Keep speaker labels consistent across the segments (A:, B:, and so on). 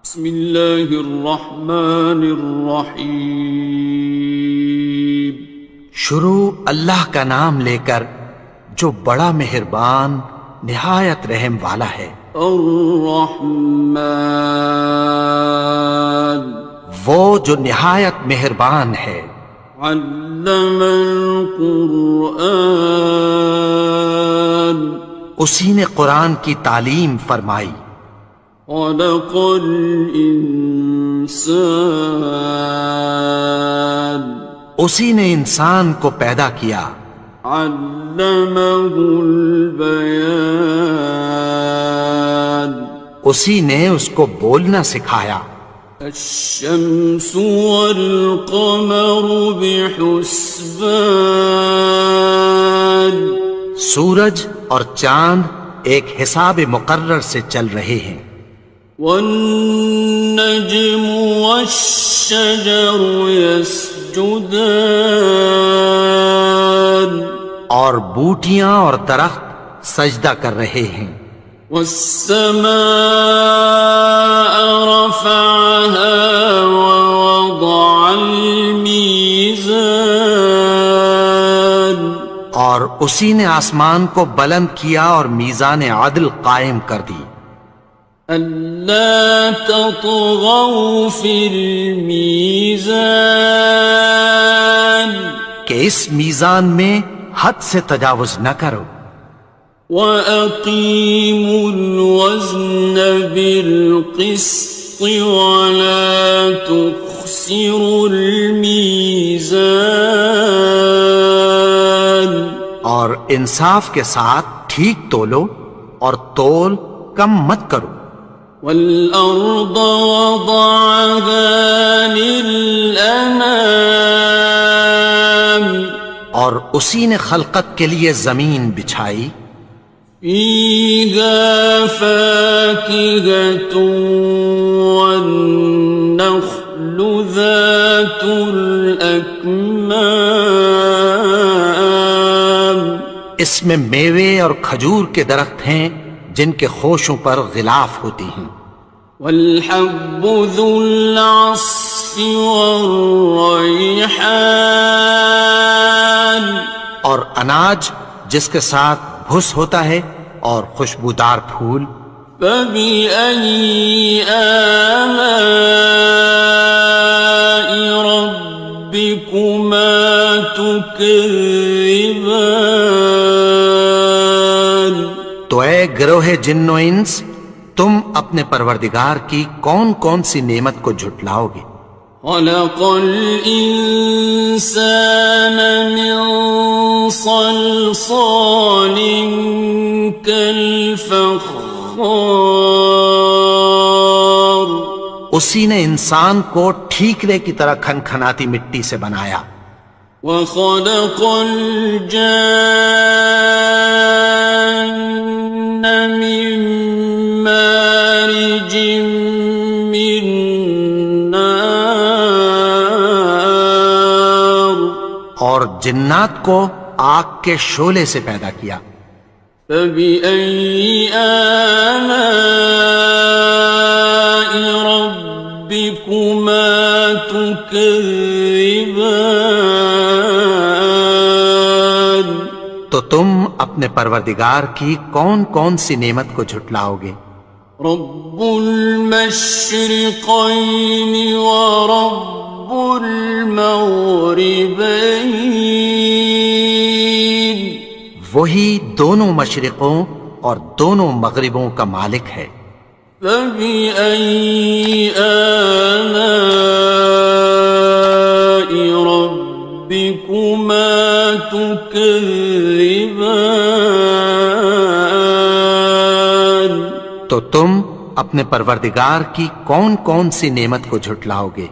A: بسم اللہ الرحمن الرحیم۔
B: شروع اللہ کا نام لے کر جو بڑا مہربان نہایت رحم والا ہے۔
A: الرحمن،
B: وہ جو نہایت مہربان ہے۔
A: علم القرآن،
B: اسی نے قرآن کی تعلیم فرمائی۔
A: خلق الانسان،
B: اسی نے انسان کو پیدا کیا۔
A: علمہ البیان،
B: اسی نے اس کو بولنا سکھایا۔
A: الشمس والقمر بحسبان،
B: سورج اور چاند ایک حساب مقرر سے چل رہے ہیں۔
A: والنجم والشجر يسجدان،
B: اور بوٹیاں اور درخت سجدہ کر رہے ہیں۔
A: والسماء رفعها ووضع الميزان،
B: اور اسی نے آسمان کو بلند کیا اور میزان عدل قائم کر دی۔
A: ألا تطغوا في الميزان،
B: کہ اس میزان میں حد سے تجاوز نہ کرو۔
A: وَأَقِيمُوا الْوَزْنَ بِالْقِسْطِ وَلَا تُخْسِرُوا الْمِيزَانَ،
B: اور انصاف کے ساتھ ٹھیک تولو اور تول کم مت کرو۔
A: وَالْأَرْضَ وَضَعَهَا لِلْأَنَامِ،
B: اور اسی نے خلقت کے لیے زمین بچھائی۔
A: فِيهَا فَاكِهَةٌ وَالنَّخْلُ ذَاتُ الْأَكْمَامِ،
B: اس میں میوے اور کھجور کے درخت ہیں جن کے خوشوں پر غلاف ہوتی ہیں۔
A: وَالْحَبُّ ذُو الْعَصْفِ وَالرَّيْحَانِ،
B: اور اناج جس کے ساتھ بھس ہوتا ہے اور خوشبودار پھول۔
A: فَبِأَيِّ آلَاءِ رَبِّكُمَا تُكَذِّبَانِ،
B: تو اے گروہ جن و انس، تم اپنے پروردگار کی کون کون سی نعمت کو جھٹلاؤ گے؟
A: خَلَقَ الْإِنسَانَ مِنْ صَلْصَالٍ كَالْفَخَّارِ،
B: اسی نے انسان کو ٹھیکرے کی طرح کھنکھناتی مٹی سے بنایا۔
A: وَخَلَقَ الْجَانَّ مِن مَّارِجٍ مِّن نَّارٍ،
B: اور جنات کو آگ کے شعلے سے پیدا کیا۔
A: فَبِأَيِّ آلَاءِ رَبِّكُمَا تُكَذِّبَانِ،
B: تو تم اپنے پروردگار کی کون کون سی نعمت کو جھٹلاؤ گے؟
A: رب المشرقين ورب المغربين،
B: وہی دونوں مشرقوں اور دونوں مغربوں کا مالک ہے۔
A: فبأي آلاء ربكما تكذبان،
B: تو تم اپنے پروردگار کی کون کون سی نعمت کو جھٹلاؤ گے؟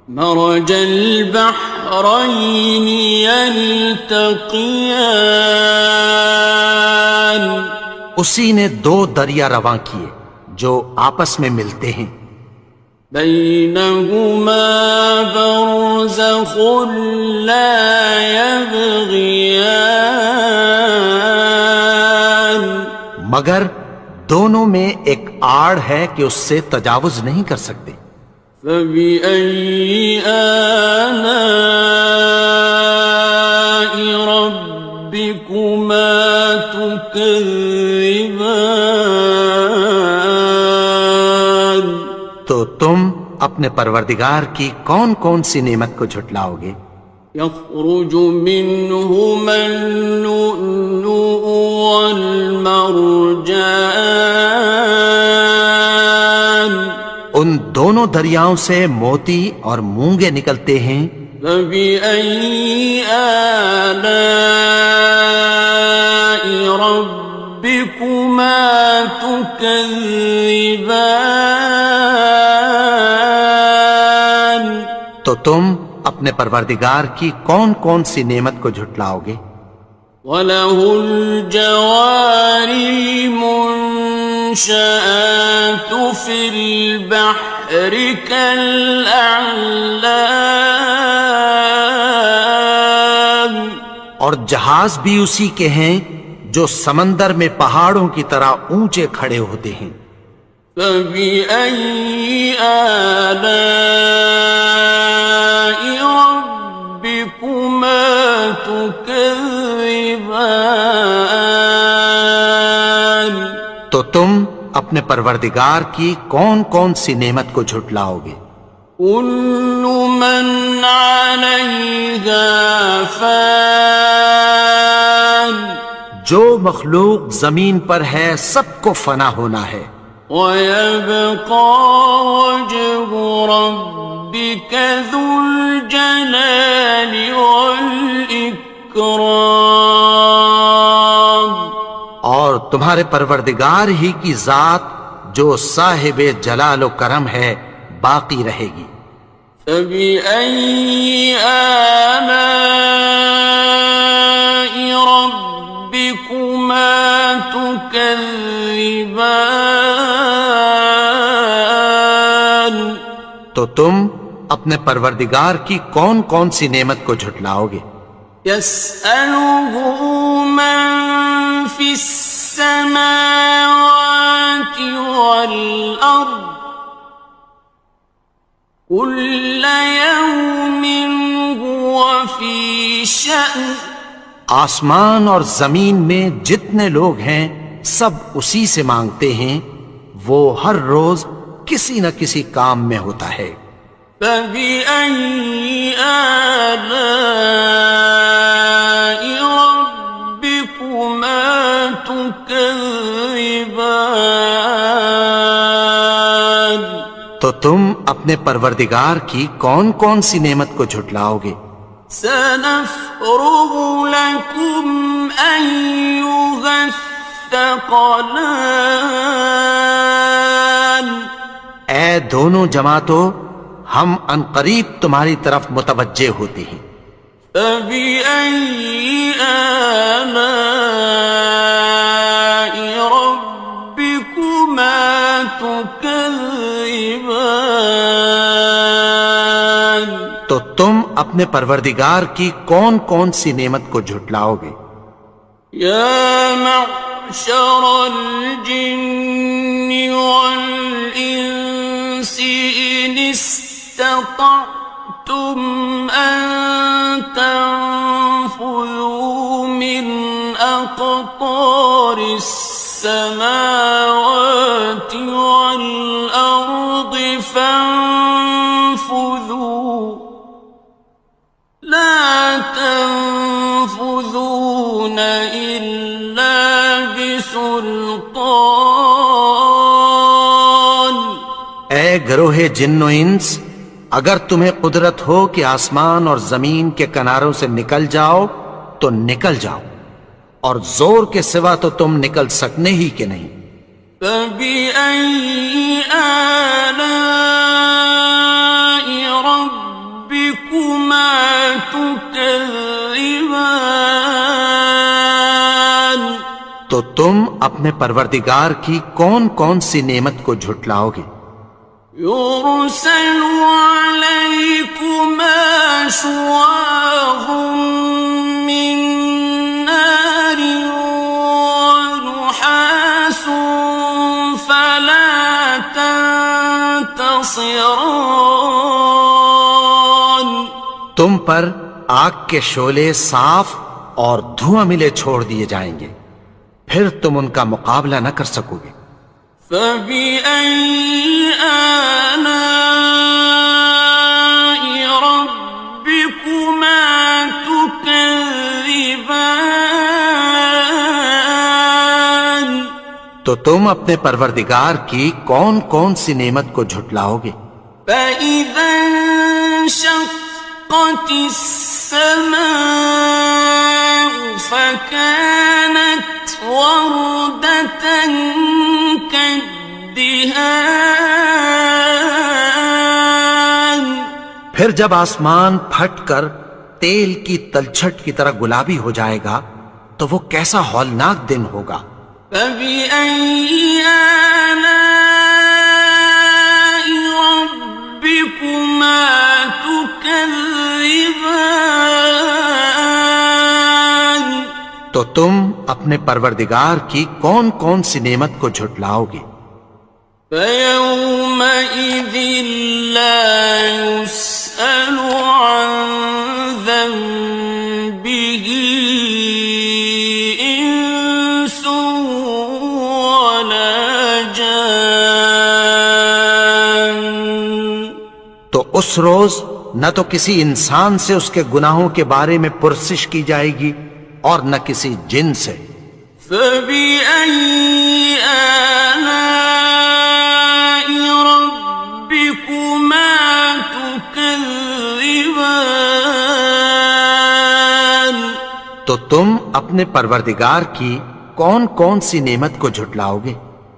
A: مرج البحرين يلتقيان،
B: اسی نے دو دریا رواں کیے جو آپس میں ملتے ہیں۔
A: بينهما برزخ لا يبغيان،
B: مگر دونوں میں ایک آڑ ہے کہ اس سے تجاوز نہیں کر سکتے۔
A: فبأي آلاء ربكما تكذبان؟
B: تو تم اپنے پروردگار کی کون کون سی نعمت کو جھٹلاؤ گے؟
A: يخرج منهما اللؤلؤ والمرجان،
B: ان دونوں دریاؤں سے موتی اور مونگے نکلتے ہیں۔
A: فبأي آلاء ربكما تكذبان؟
B: تو تم اپنے پروردگار کی کون کون سی نعمت کو جھٹلاؤ گے؟
A: وَلَهُ الْجَوَارِ الْمُنشَآتُ فِي الْبَحْرِ كَالْأَعْلَامِ،
B: اور جہاز بھی اسی کے ہیں جو سمندر میں پہاڑوں کی طرح اونچے کھڑے ہوتے ہیں۔
A: فَبِأَيِّ آلَاءِ رَبِّكُمَا تُكَذِّبَانِ؟
B: تو تم اپنے پروردگار کی کون کون سی نعمت کو جھٹلاؤ گے؟
A: كُلُّ مَنْ عَلَيْهَا فَانٍ،
B: جو مخلوق زمین پر ہے سب کو فنا ہونا ہے۔
A: وَيَبْقَى وَجْهُ رَبِّكَ ذُو الْجَلَالِ وَالْإِكْرَامِ،
B: اور تمہارے پروردگار ہی کی ذات جو صاحب جلال و کرم ہے باقی رہے گی۔
A: فَبِأَيِّ آلَاءِ رَبِّكُمَا تُكَذِّبَانِ؟
B: تو تم اپنے پروردگار کی کون کون سی نعمت کو جھٹلاؤ گے؟
A: يَسْأَلُهُ مَن فِي السَّمَاوَاتِ وَالْأَرْضِ كُلَّ يَوْمٍ هُوَ فِي شَأْنٍ،
B: آسمان اور زمین میں جتنے لوگ ہیں سب اسی سے مانگتے ہیں، وہ ہر روز کسی نہ کسی کام میں ہوتا ہے۔
A: فَبِأَيِّ آلَاءِ رَبِّكُمَا تُكَذِّبَانِ؟
B: تو تم اپنے پروردگار کی کون کون سی نعمت کو جھٹلاؤ گے؟
A: سَنَفْرُغُ لَكُمْ أَيُّهَ الثَّقَلَانِ،
B: اے دونوں جماعتوں، ہم عنقریب تمہاری طرف متوجہ ہوتے ہیں۔
A: فَبِأَيِّ آلَاءِ رَبِّكُمَا تُكَذِّبَانِ؟
B: تو تم اپنے پروردگار کی کون کون سی نعمت کو جھٹلاؤ گے؟
A: يَا مَعْشَرَ الْجِنِّ وَالْإِنسِ إِنِ اسْتَطَعْتُمْ أَن تَنفُذُوا مِنْ أَقْطَارِ السَّمَاوَاتِ وَالْأَرْضِ فَانفُذُوا لَا تَنفُذُونَ إِلَّا بِسُلْطَانٍ۔
B: اے گروہ جن و انس، اگر تمہیں قدرت ہو کہ آسمان اور زمین کے کناروں سے نکل جاؤ تو نکل جاؤ، اور زور کے سوا تو تم نکل سکنے ہی کہ نہیں۔
A: فَبِأَيِّ آلَاءِ رَبِّكُمَا تُكَذِّبَانِ؟
B: تو تم اپنے پروردگار کی کون کون سی نعمت کو جھٹلاؤ گے؟
A: يُرْسَلُ عَلَيْكُمَا شُوَاظٌ مِّن نَّارٍ وَنُحَاسٌ خاصران.
B: تم پر آگ کے شعلے صاف اور دھواں ملے چھوڑ دیے جائیں گے، پھر تم ان کا مقابلہ نہ کر سکو گے۔
A: فَبِأَيِّ آلَاءِ رَبِّكُمَا تُكَذِّبَانِ؟
B: تو تم اپنے پروردگار کی کون کون سی نعمت کو جھٹلاؤ گے؟
A: فَإِذَا انشَقَّتِ السَّمَاءُ فَكَانَتْ وَرْدَةً كَالدِّهَانِ.
B: پھر جب آسمان پھٹ کر تیل کی تلچھٹ کی طرح گلابی ہو جائے گا تو وہ کیسا ہولناک دن ہوگا۔
A: فَبِأَيِّ آلَاءِ رَبِّكُمَا تُكَذِّبَانِ؟
B: تو تم اپنے پروردگار کی کون کون سی نعمت کو جھٹلاؤ گے؟
A: فَيَوْمَئِذٍ لَا يُسْأَلُ عَنْ ذَنبِهِ إِنسٌ وَلَا جَانٌ.
B: تو اس روز نہ تو کسی انسان سے اس کے گناہوں کے بارے میں پرسش کی جائے گی اور نہ کسی جن سے۔
A: فَبِأَيِّ آلَاءِ رَبِّكُمَا تُكَذِّبَانِ؟
B: تو تم اپنے پروردگار کی کون کون سی نعمت کو جھٹلاؤ گے؟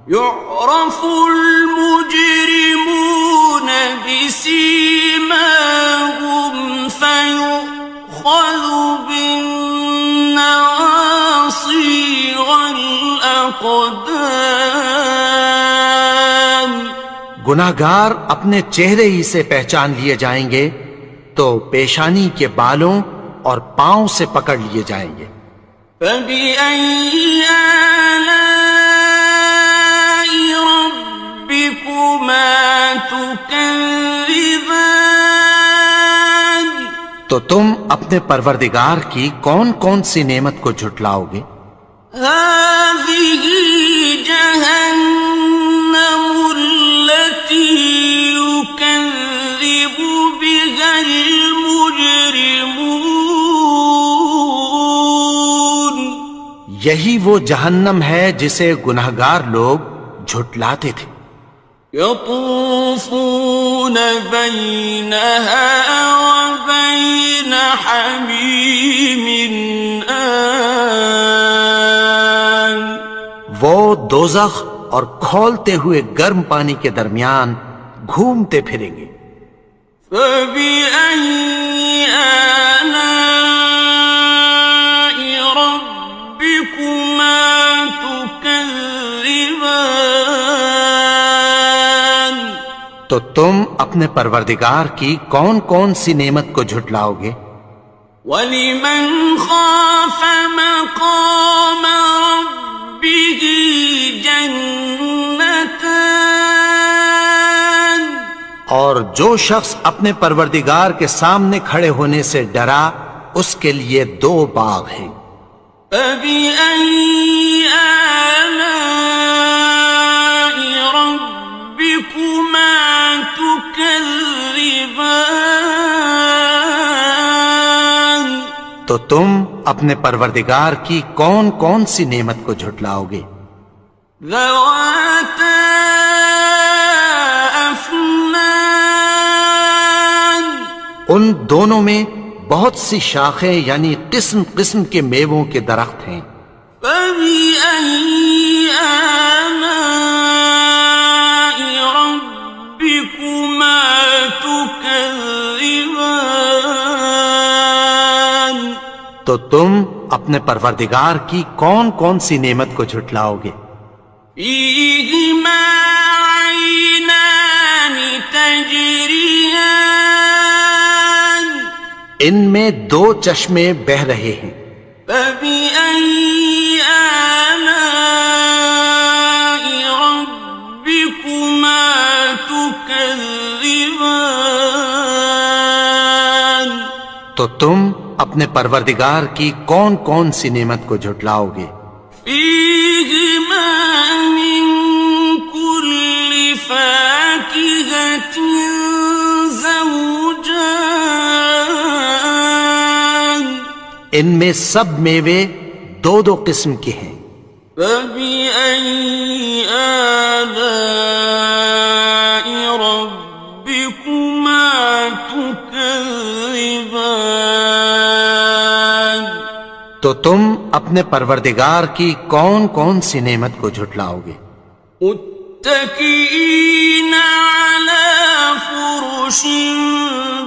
A: يُعْرَفُ الْمُجْرِمُونَ بِسِيمَاهُمْ فَيُؤْخَذُ بِالنَّوَاصِي وَالْأَقْدَامِ.
B: گناہگار اپنے چہرے ہی سے پہچان لیے جائیں گے تو پیشانی کے بالوں اور پاؤں سے پکڑ لیے جائیں گے۔
A: فَبِأَيِّ آلَاءِ رَبِّكُمَا تُكَذِّبَانِ؟
B: تو تم اپنے پروردگار کی کون کون سی نعمت کو جھٹلاؤ گے؟
A: هَٰذِهِ جَهَنَّمُ الَّتِي يُكَذِّبُ بِهَا الْمُجْرِمُونَ.
B: یہی وہ جہنم ہے جسے گناہگار لوگ جھٹلاتے تھے۔
A: يَطُوفُونَ بَيْنَهَا وَبَيْنَ حَمِيمٍ آنٍ.
B: وہ دوزخ اور کھولتے ہوئے گرم پانی کے درمیان گھومتے پھریں گے۔
A: فَبِأَيِّ آلَاءِ رَبِّكُمَا تُكَذِّبَانِ؟
B: تو تم اپنے پروردگار کی کون کون سی نعمت کو جھٹلاؤ گے؟
A: وَلِمَنْ خَافَ مَقَامَ رَبِّهِ جَنَّتَانِ.
B: اور جو شخص اپنے پروردگار کے سامنے کھڑے ہونے سے ڈرا اس کے لیے 2 باغ ہیں۔
A: فَبِأَيِّ آلَاءِ رَبِّكُمَا تُكَذِّبَانِ؟
B: تو تم اپنے پروردگار کی کون کون سی نعمت کو جھٹلاؤ گے؟
A: ذَوَاتَا أَفْنَانٍ.
B: ان دونوں میں بہت سی شاخیں یعنی قسم قسم کے میووں کے درخت ہیں۔
A: فَبِأَيِّ آلَاءِ رَبِّكُمَا تُكَذِّبَانِ؟
B: تو تم اپنے پروردگار کی کون کون سی نعمت کو جھٹلاؤ گے؟
A: فِيهِمَا عَيْنَانِ تَجْرِيَانِ.
B: ان میں 2 چشمے بہہ رہے ہیں۔
A: فَبِأَيِّ آلَاءِ رَبِّكُمَا تُكَذِّبَانِ؟ تكذبان
B: تو تم اپنے پروردگار کی کون کون سی نعمت کو جھٹلاؤ گے؟
A: فيهما من كل فاكهة زوجان
B: ان میں سب میوے دو دو قسم کے ہیں۔
A: فبأي آلاء ربكما تكذبان
B: تو تم اپنے پروردگار کی کون کون سی نعمت کو جھٹلاؤ گے؟
A: متكئين على فرش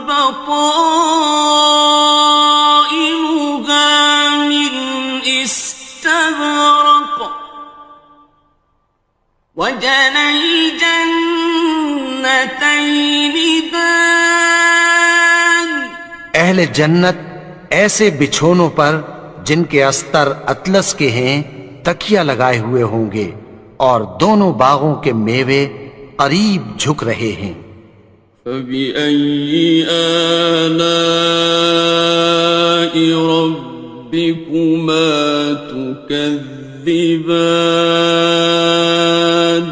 A: بطائنها من استبرق وجنى الجنتين دان
B: اہل جنت ایسے بچھونوں پر جن کے استر اطلس کے ہیں تکیہ لگائے ہوئے ہوں گے، اور دونوں باغوں کے میوے قریب جھک رہے ہیں۔
A: فبأي آلاء ربكما تكذبان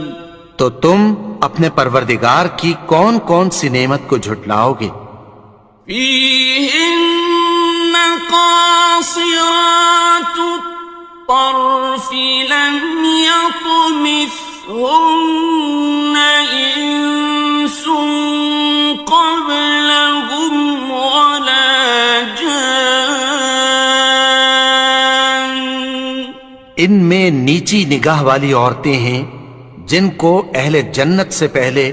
B: تو تم اپنے پروردگار کی کون کون سی نعمت کو جھٹلاؤ گے؟
A: فيهن قاصرات الطرف لم يطمثهن إنس قبلهم ولا جان
B: ان میں نیچی نگاہ والی عورتیں ہیں جن کو اہل جنت سے پہلے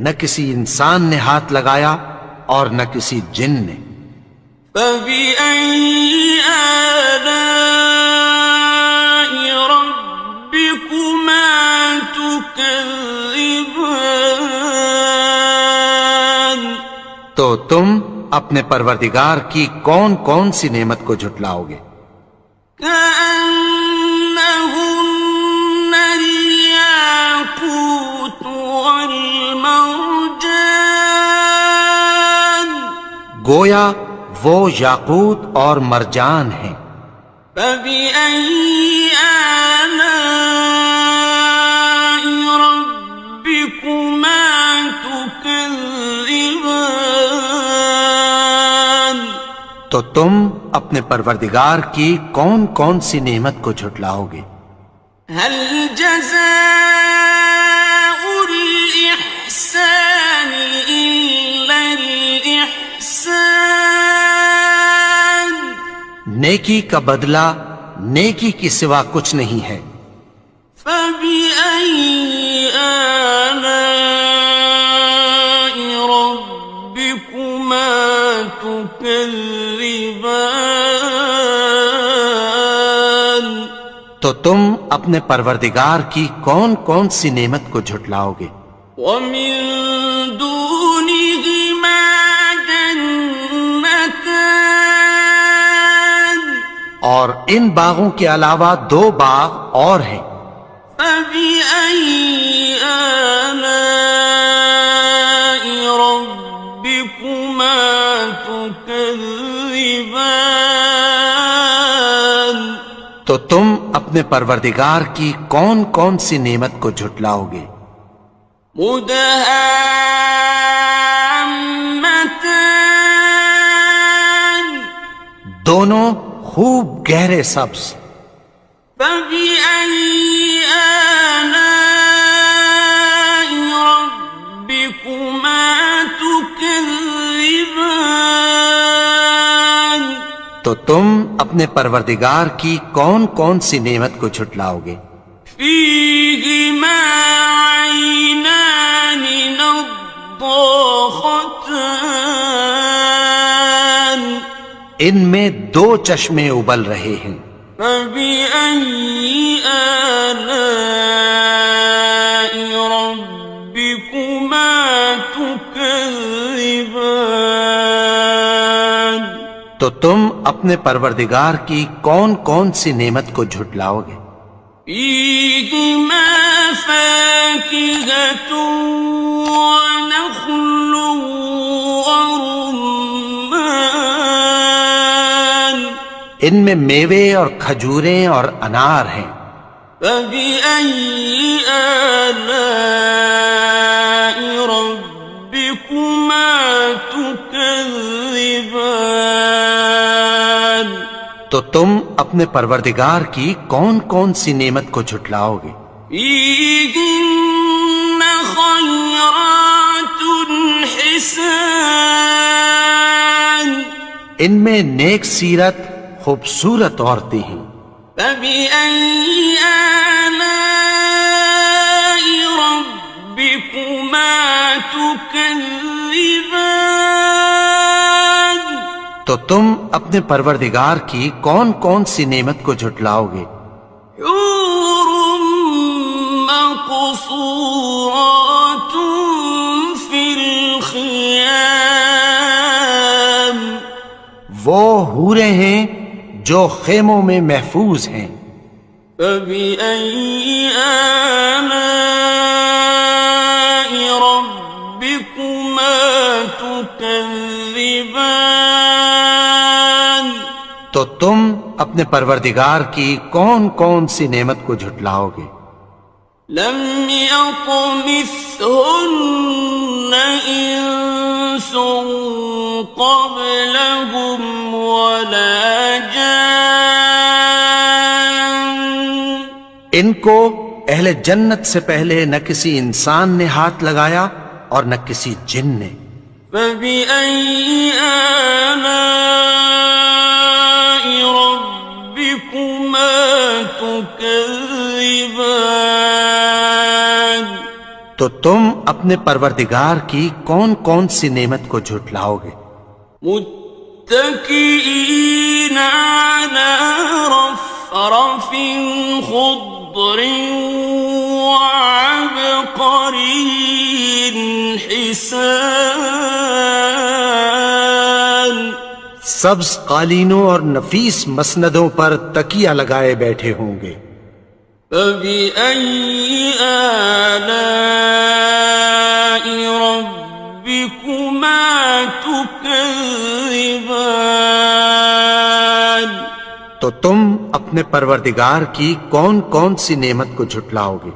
B: نہ کسی انسان نے ہاتھ لگایا اور نہ کسی جن نے۔
A: فبأي آلاء ربكما تكذبان
B: تو تم اپنے پروردگار کی کون کون سی نعمت کو جھٹلاؤ گے؟
A: كأنهن الياقوت والمرجان
B: گویا وہ یاقوت اور مرجان ہیں۔
A: فبأي آلاء ربكما تكذبان
B: تو تم اپنے پروردگار کی کون کون سی نعمت کو جھٹلاؤ گے؟
A: هل جزاء الإحسان إلا الإحسان
B: نیکی کا بدلہ نیکی کی سوا کچھ نہیں ہے۔
A: فبأي آلاء ربكما تكذبان
B: تو تم اپنے پروردگار کی کون کون سی نعمت کو جھٹلاؤ گے؟
A: ومن دونهما جنتان
B: اور ان باغوں کے علاوہ دو باغ اور ہیں۔
A: فبأي آلاء ربكما تكذبان
B: تو تم اپنے پروردگار کی کون کون سی نعمت کو جھٹلاؤ گے؟
A: مدهامتان
B: دونوں خوب گہرے سبز۔
A: فبأي آلاء ربكما تكذبان
B: تو تم اپنے پروردگار کی کون کون سی نعمت کو جھٹلاؤ گے؟
A: فيهما عينان نضاختان
B: ان میں دو چشمے ابل رہے ہیں۔
A: فبأي آلاء ربكما تكذبان
B: تو تم اپنے پروردگار کی کون کون سی نعمت کو جھٹلاؤ گے؟
A: فيهما فاكهة ونخل ورمان
B: ان میں میوے اور کھجوریں اور انار ہیں.
A: فبأي آلاء ربكما تكذبان
B: تو تم اپنے پروردگار کی کون کون سی نعمت کو جھٹلاؤ گے؟
A: فيهن خيرات حسان
B: ان میں نیک سیرت خوبصورت عورتیں ہیں.
A: فبأي آلاء ربكما تكذبان
B: تو تم اپنے پروردگار کی کون کون سی نعمت کو جھٹلاؤ گے؟
A: حور مقصورات في الخيام
B: وہ حوریں ہیں جو خیموں میں محفوظ ہیں.
A: فبأي آلاء ربكما تكذبان
B: تو تم اپنے پروردگار کی کون کون سی نعمت کو جھٹلاؤ گے؟
A: لم يطمثهن إنس قبلهم ولا جان
B: ان کو اہل جنت سے پہلے نہ کسی انسان نے ہاتھ لگایا اور نہ کسی جن نے.
A: فبأي آلاء ربكما تكذبان
B: تو تم اپنے پروردگار کی کون کون سی نعمت کو جھٹلاؤ گے؟
A: متكئين على رفرف خضر وعبقري حسان
B: سبز قالینوں اور نفیس مسندوں پر تکیہ لگائے بیٹھے ہوں گے.
A: فبأي آلاء ربكما تكذبان
B: تو تم اپنے پروردگار کی کون کون سی نعمت کو جھٹلاؤ گے؟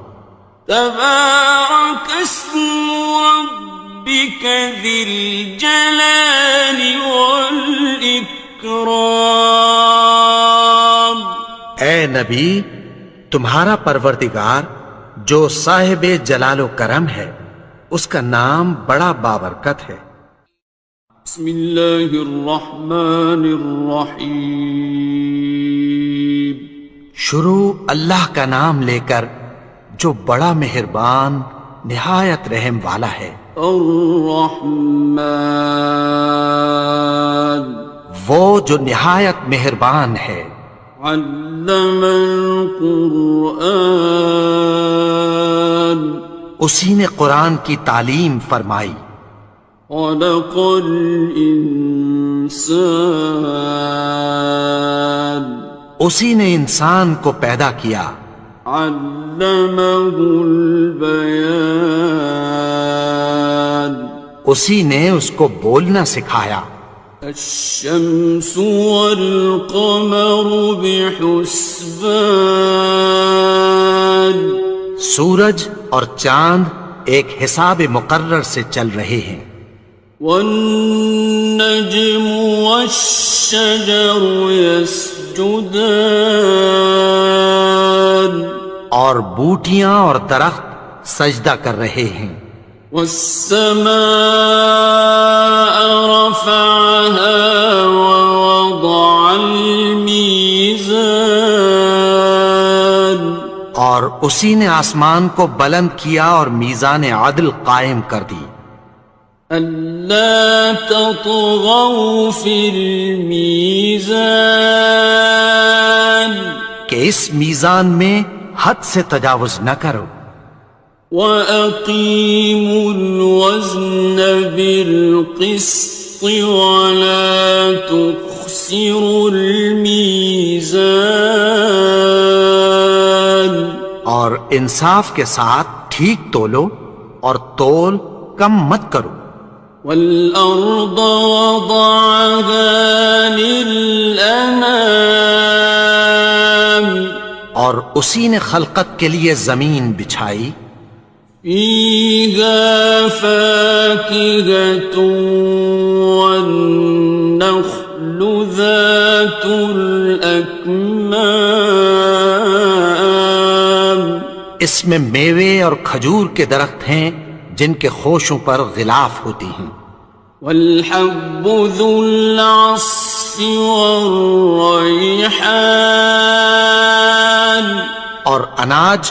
A: تبارك اسم ربك ذي الجلال والإكرام
B: اے نبی، تمہارا پروردگار جو صاحب جلال و کرم ہے اس کا نام بڑا بابرکت ہے.
A: بسم اللہ الرحمن الرحیم
B: شروع اللہ کا نام لے کر جو بڑا مہربان نہایت رحم والا ہے.
A: الرحمن
B: وہ جو نہایت مہربان ہے.
A: علم القرآن
B: اسی نے قرآن کی تعلیم فرمائی.
A: خلق الانسان
B: اسی نے انسان کو پیدا کیا.
A: علمہ البیان
B: اسی نے اس کو بولنا سکھایا.
A: الشمس والقمر بحسبان
B: سورج اور چاند ایک حساب مقرر سے چل رہے ہیں.
A: والنجم والشجر يسجدان
B: اور بوٹیاں اور درخت سجدہ کر رہے ہیں.
A: والسماء رفعها ووضع الميزان
B: اور اسی نے آسمان کو بلند کیا اور میزان عدل قائم کر دی.
A: ألا تطغوا في الميزان
B: کہ اس میزان میں حد سے تجاوز نہ کرو.
A: وَأَقِيمُوا الْوَزْنَ بِالْقِسْطِ وَلَا تُخْسِرُوا الْمِيزَانَ
B: اور انصاف کے ساتھ ٹھیک تولو اور تول کم مت کرو.
A: والأرض وضعها للأنام
B: اور اسی نے خلقت کے لیے زمین بچھائی.
A: فيها فاكهة والنخل ذات الأكمام
B: اس میں میوے اور کھجور کے درخت ہیں جن کے خوشوں پر غلاف ہوتی ہیں.
A: والحب ذو العصف والريحان
B: اور اناج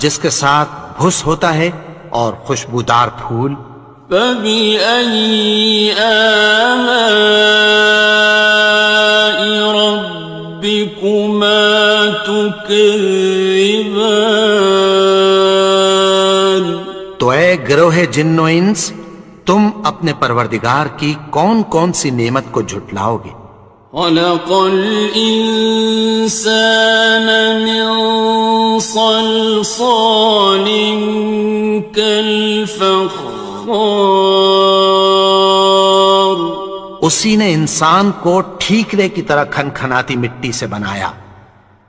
B: جس کے ساتھ بھس ہوتا ہے اور خوشبودار پھول.
A: فبأي آلاء ربكما تكذبان
B: تو اے گروہ جن و انس، تم اپنے پروردگار کی کون کون سی نعمت کو جھٹلاؤ گے؟
A: خلق الإنسان من صلصال كالفخار
B: اسی نے انسان کو ٹھیکرے کی طرح کھنکھناتی مٹی سے بنایا.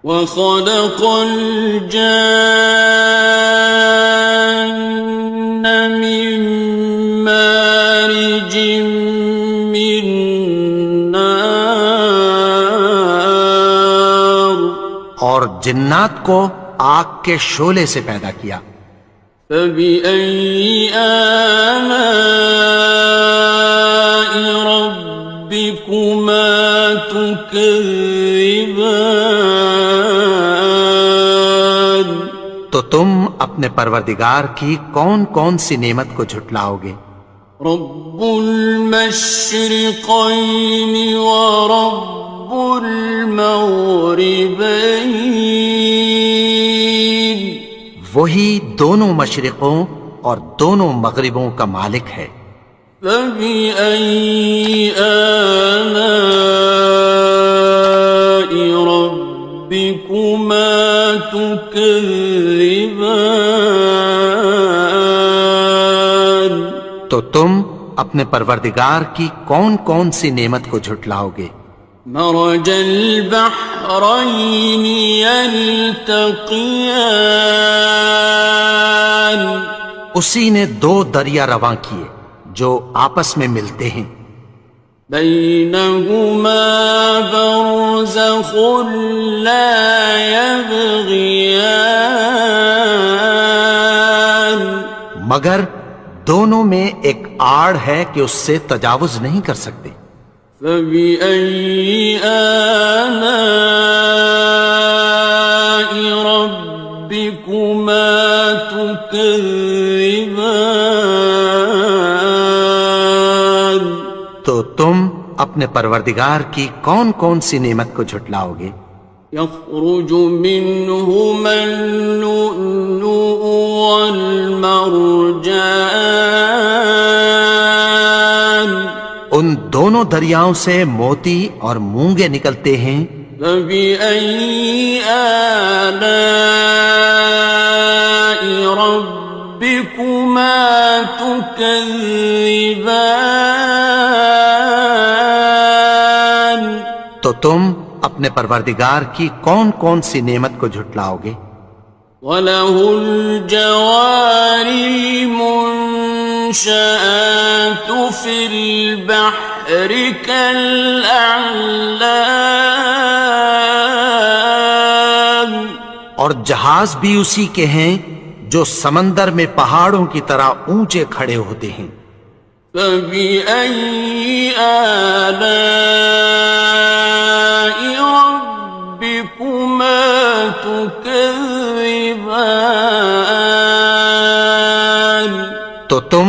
A: وخلق الجان من مارج من نار
B: اور جنات کو آگ کے شعلے سے پیدا کیا.
A: فبأي آلاء ربكما تكذبان
B: تو تم اپنے پروردگار کی کون کون سی نعمت کو جھٹلاؤ گے؟
A: رب المشرقين ورب المغربين
B: وہی دونوں مشرقوں اور دونوں مغربوں کا مالک ہے.
A: فبأي آلاء ربكما تكذبان
B: تو تم اپنے پروردگار کی کون کون سی نعمت کو جھٹلاؤ گے؟
A: مرج البحرين يلتقيان
B: اسی نے دو دریا رواں کیے جو آپس میں ملتے ہیں.
A: بينهما برزخ لا يبغيان
B: مگر دونوں میں ایک آڑ ہے کہ اس سے تجاوز نہیں کر سکتے.
A: فبأي آلاء ربكما تكذبان
B: تو تم اپنے پروردگار کی کون کون سی نعمت کو جھٹلاؤ گے؟
A: يخرج منهما اللؤلؤ والمرجان
B: ان دونوں دریاؤں سے موتی اور مونگے نکلتے ہیں.
A: فبأي آلاء ربكما تكذبان
B: تو تم اپنے پروردگار کی کون کون سی نعمت کو جھٹلاؤ گے؟
A: وَلَهُ الْجَوَارِ الْمُنشَآتُ فِي الْبَحْرِ كَالْأَعْلَامِ
B: اور جہاز بھی اسی کے ہیں جو سمندر میں پہاڑوں کی طرح اونچے کھڑے ہوتے ہیں.
A: فبأي آلاء ربكما تكذبان
B: تو تم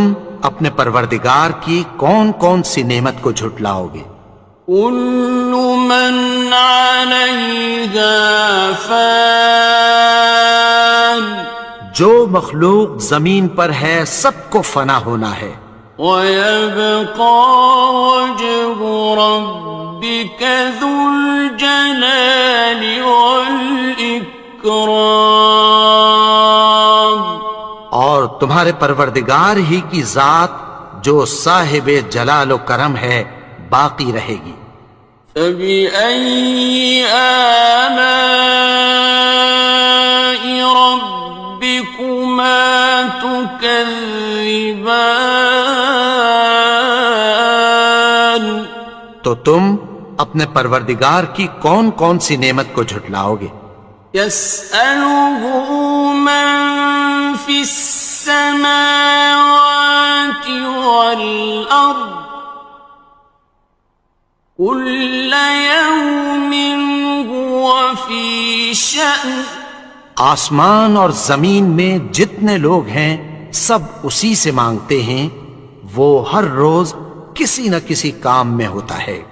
B: اپنے پروردگار کی کون کون سی نعمت کو جھٹلاؤ گے؟
A: كل من عليها فان
B: جو مخلوق زمین پر ہے سب کو فنا ہونا ہے.
A: وَيَبْقَى وَجْهُ رَبِّكَ ذُو الْجَلَالِ وَالْإِكْرَامِ
B: تمہارے پروردگار ہی کی ذات جو صاحب جلال و کرم ہے باقی رہے گی۔
A: فبأي آلاء ربكما تكذبان؟
B: تو تم اپنے پروردگار کی کون کون سی نعمت کو جھٹلاؤ گے؟
A: يسأله من في السماوات والأرض كل يوم هو في شأن۔
B: آسمان اور زمین میں جتنے لوگ ہیں سب اسی سے مانگتے ہیں، وہ ہر روز کسی نہ کسی کام میں ہوتا ہے۔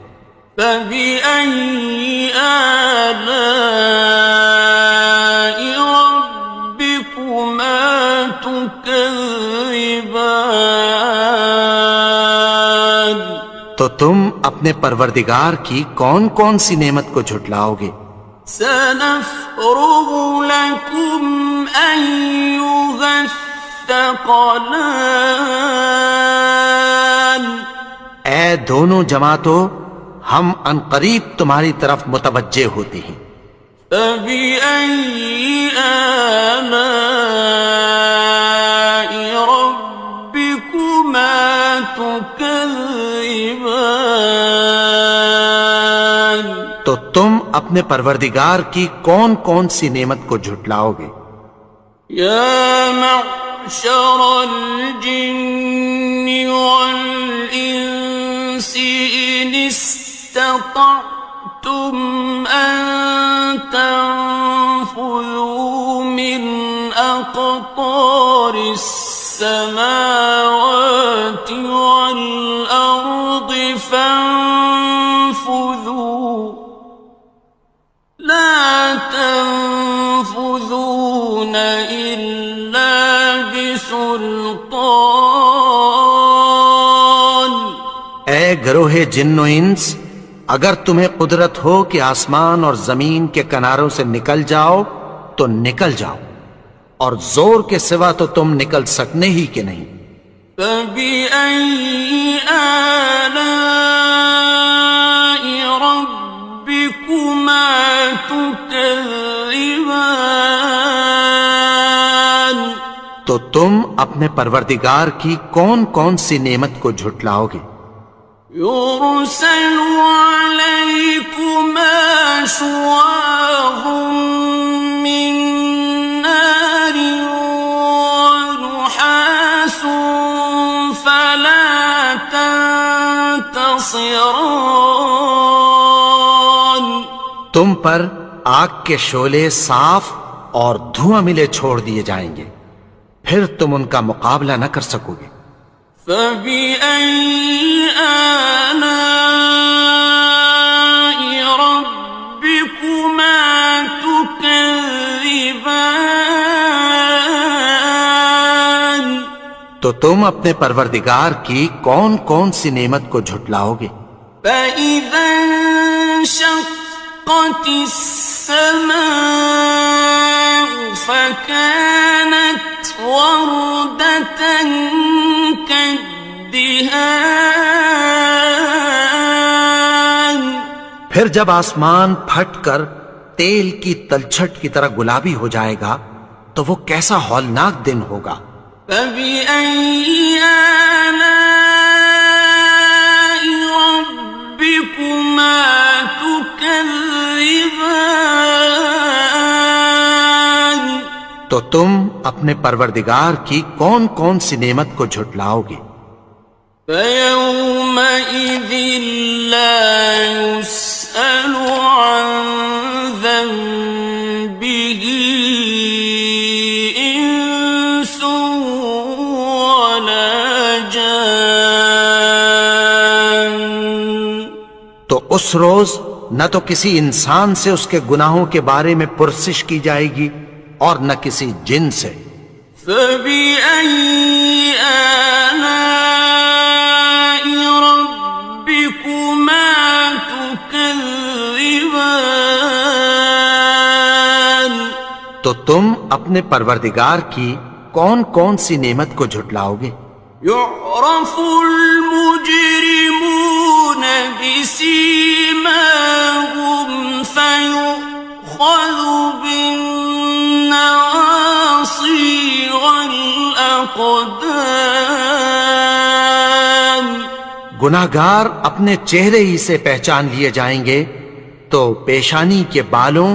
A: فبأي آلاء ربكما تكذبان؟
B: تو تم اپنے پروردگار کی کون کون سی نعمت کو جھٹلاؤ گے؟
A: سنفرغ لكم أيها الثقلان۔
B: اے دونوں جماعتوں، ہم عنقریب تمہاری طرف متوجہ ہوتے ہیں۔
A: فبأي آلاء ربكما تكذبان؟
B: تو تم اپنے پروردگار کی کون کون سی نعمت کو جھٹلاؤ گے؟
A: يا معشر الجن والإنس إن استطعتم أن تنفذوا من أقطار السماوات والأرض فانفذوا لا تنفذون إلا بسلطان۔
B: اے گروہ جن و انس، اگر تمہیں قدرت ہو کہ آسمان اور زمین کے کناروں سے نکل جاؤ تو نکل جاؤ، اور زور کے سوا تو تم نکل سکنے ہی کہ نہیں۔
A: فبأي آلاء ربكما تكذبان؟
B: تو تم اپنے پروردگار کی کون کون سی نعمت کو جھٹلاؤ گے؟
A: يرسل عليكما شواظ من نار ونحاس فلا تنتصران۔
B: تم پر آگ کے شعلے صاف اور دھواں ملے چھوڑ دیے جائیں گے، پھر تم ان کا مقابلہ نہ کر سکو گے۔
A: فبأي آلاء ربكما تكذبان؟
B: تو تم اپنے پروردگار کی کون کون سی نعمت کو جھٹلاؤ گے؟
A: فإذا انشقت السماء فكانت وردة كالدهان۔
B: پھر جب آسمان پھٹ کر تیل کی تلچھٹ کی طرح گلابی ہو جائے گا تو وہ کیسا ہولناک دن ہوگا۔
A: فبأي آلاء ربكما تكذبان؟
B: تو تم اپنے پروردگار کی کون کون سی نعمت کو جھٹلاؤ گے؟
A: فيومئذ لا يسأل عن ذنبه إنس ولا جان۔
B: تو اس روز نہ تو کسی انسان سے اس کے گناہوں کے بارے میں پرسش کی جائے گی اور نہ کسی جن سے۔
A: فبأي آلاء ربكما تكذبان؟
B: تو تم اپنے پروردگار کی کون کون سی نعمت کو جھٹلاؤ گے؟
A: يعرف المجرمون بسيماهم فيؤخذ بالنواصي والأقدام
B: گناہگار اپنے چہرے ہی سے پہچان لیے جائیں گے تو پیشانی کے بالوں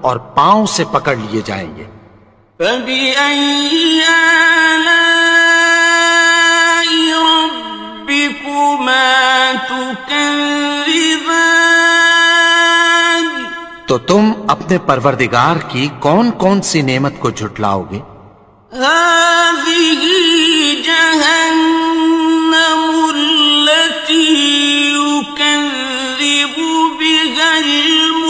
B: اور پاؤں سے پکڑ لیے جائیں گے۔
A: فَبِأَيِّ آلَاءِ رَبِّكُمَا تُكَذِّبَانِ
B: تو تم اپنے پروردگار کی کون کون سی نعمت کو جھٹلاؤ گے؟
A: هَٰذِهِ جَهَنَّمُ الَّتِي يُكَذِّبُ بِهَا الْمُجْرِمُونَ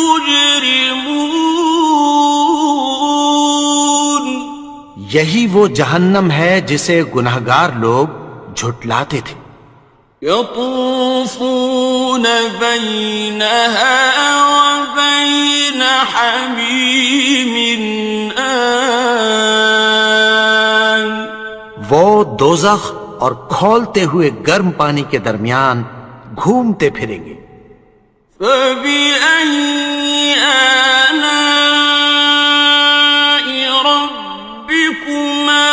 B: یہی وہ جہنم ہے جسے گناہگار لوگ جھٹلاتے تھے۔
A: يطوفون بينها وبين حميم آن
B: وہ دوزخ اور کھولتے ہوئے گرم پانی کے درمیان گھومتے پھریں گے۔
A: فبأي آلاء ربكما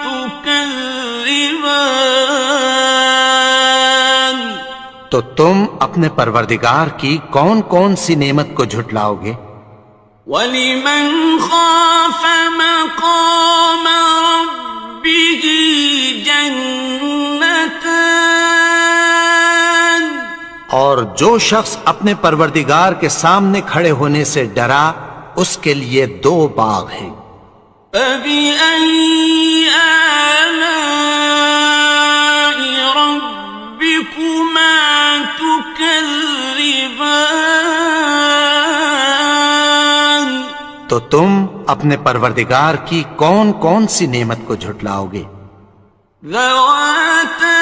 A: تكذبان
B: تو تم اپنے پروردگار کی کون کون سی نعمت کو جھٹلاؤ گے؟
A: وَلِمَنْ خَافَ مَقَامَ رَبِّهِ جَنَّتَانِ
B: اور جو شخص اپنے پروردگار کے سامنے کھڑے ہونے سے ڈرا اس کے لیے 2 باغ ہیں۔
A: فَبِأَيِّ آلَاءِ رَبِّكُمَا تُكَذِّبَانِ
B: تو تم اپنے پروردگار کی کون کون سی نعمت کو جھٹلاؤ گے؟
A: ذَوَاتَا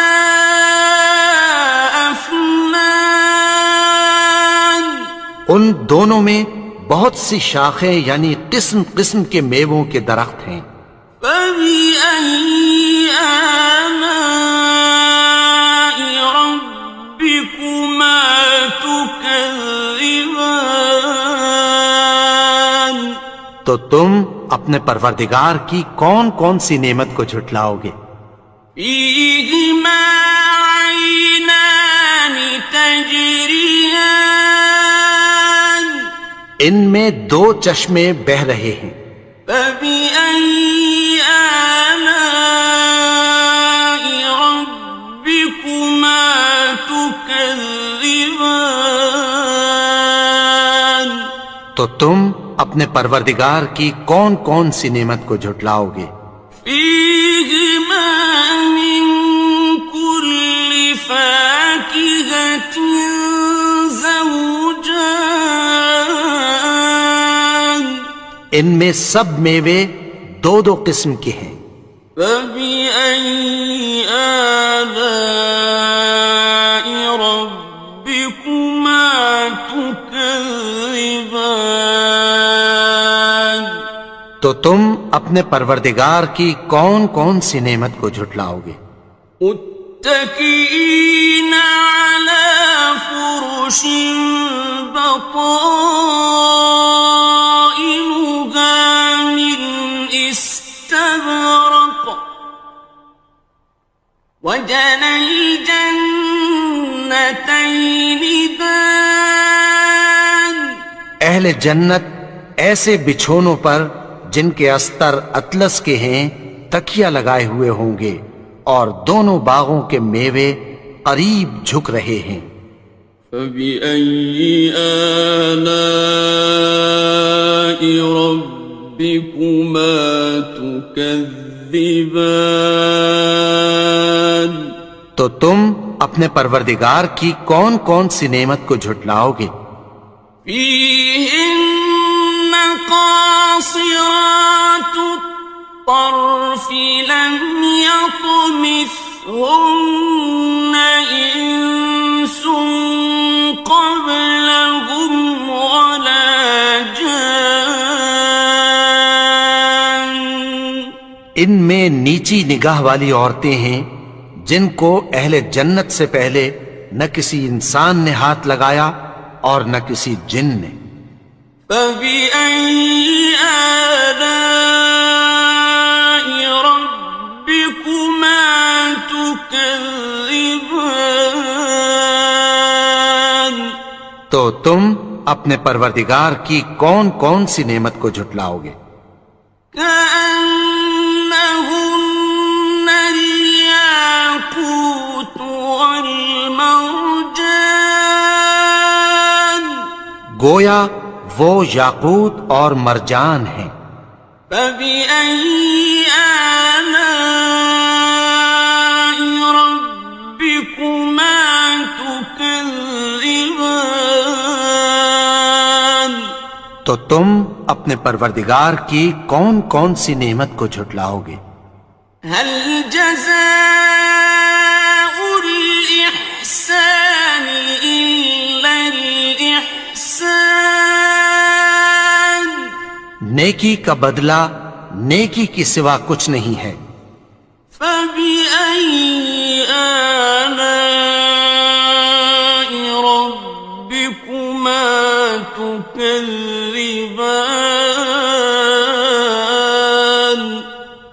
A: أَفْنَانٍ
B: ان دونوں میں بہت سی شاخیں یعنی قسم قسم کے میووں کے درخت ہیں۔
A: فَبِأَيِّ آلَاءِ رَبِّكُمَا تُكَذِّبَانِ
B: تو تم اپنے پروردگار کی کون کون سی نعمت کو جھٹلاؤ گے؟
A: فِيهِمَا عَيْنَانِ تَجْرِيَانِ
B: ان میں 2 چشمے بہہ رہے ہیں۔
A: فَبِأَيِّ آلَاءِ رَبِّكُمَا تُكَذِّبَانِ
B: تو تم اپنے پروردگار کی کون کون سی نعمت کو جھٹلاؤ گے؟
A: فِيهِمَا مِن كُلِّ فَاكِهَةٍ زَوْجَانِ
B: ان میں سب میوے 2 قسم کے ہیں۔
A: فَبِأَيِّ آلَاءِ رَبِّكُمَا تُكَذِّبَانِ
B: تو تم اپنے پروردگار کی کون کون سی نعمت کو جھٹلاؤ گے؟
A: متكئين على فرش بطائنها من استبرق وجنى الجنتين دان
B: اہل جنت ایسے بچھونوں پر جن کے استر اطلس کے ہیں تکیہ لگائے ہوئے ہوں گے اور دونوں باغوں کے میوے قریب جھک رہے ہیں۔
A: فَبِأَيِّ آلَاءِ رَبِّكُمَا تُكَذِّبَانِ
B: تو تم اپنے پروردگار کی کون کون سی نعمت کو جھٹلاؤ گے؟
A: فِيهِنَّ قَاصِرَاتُ الطَّرْفِ لَمْ يَطْمِثْهُنَّ إِنسٌ قَبْلَهُمْ وَلَا جَانٌّ
B: ان میں نیچی نگاہ والی عورتیں ہیں جن کو اہل جنت سے پہلے نہ کسی انسان نے ہاتھ لگایا اور نہ کسی جن نے۔
A: فَبِأَيِّ آلَاءِ رَبِّكُمَا تُكَذِّبَانِ؟
B: تو تم اپنے پروردگار کی کون کون سی نعمت کو جھٹلاؤ گے؟
A: كأنهن الياقوت والمرجان،
B: گویا وہ یاقوت اور مرجان ہیں۔
A: فبأي آلاء ربكما تكذبان؟
B: تو تم اپنے پروردگار کی کون کون سی نعمت کو جھٹلاؤ گے؟
A: هل جزاء الإحسان إلا الإحسان؟
B: نیکی کا بدلہ نیکی کی سوا کچھ نہیں ہے۔
A: فبأي آلاء ربكما تكذبان؟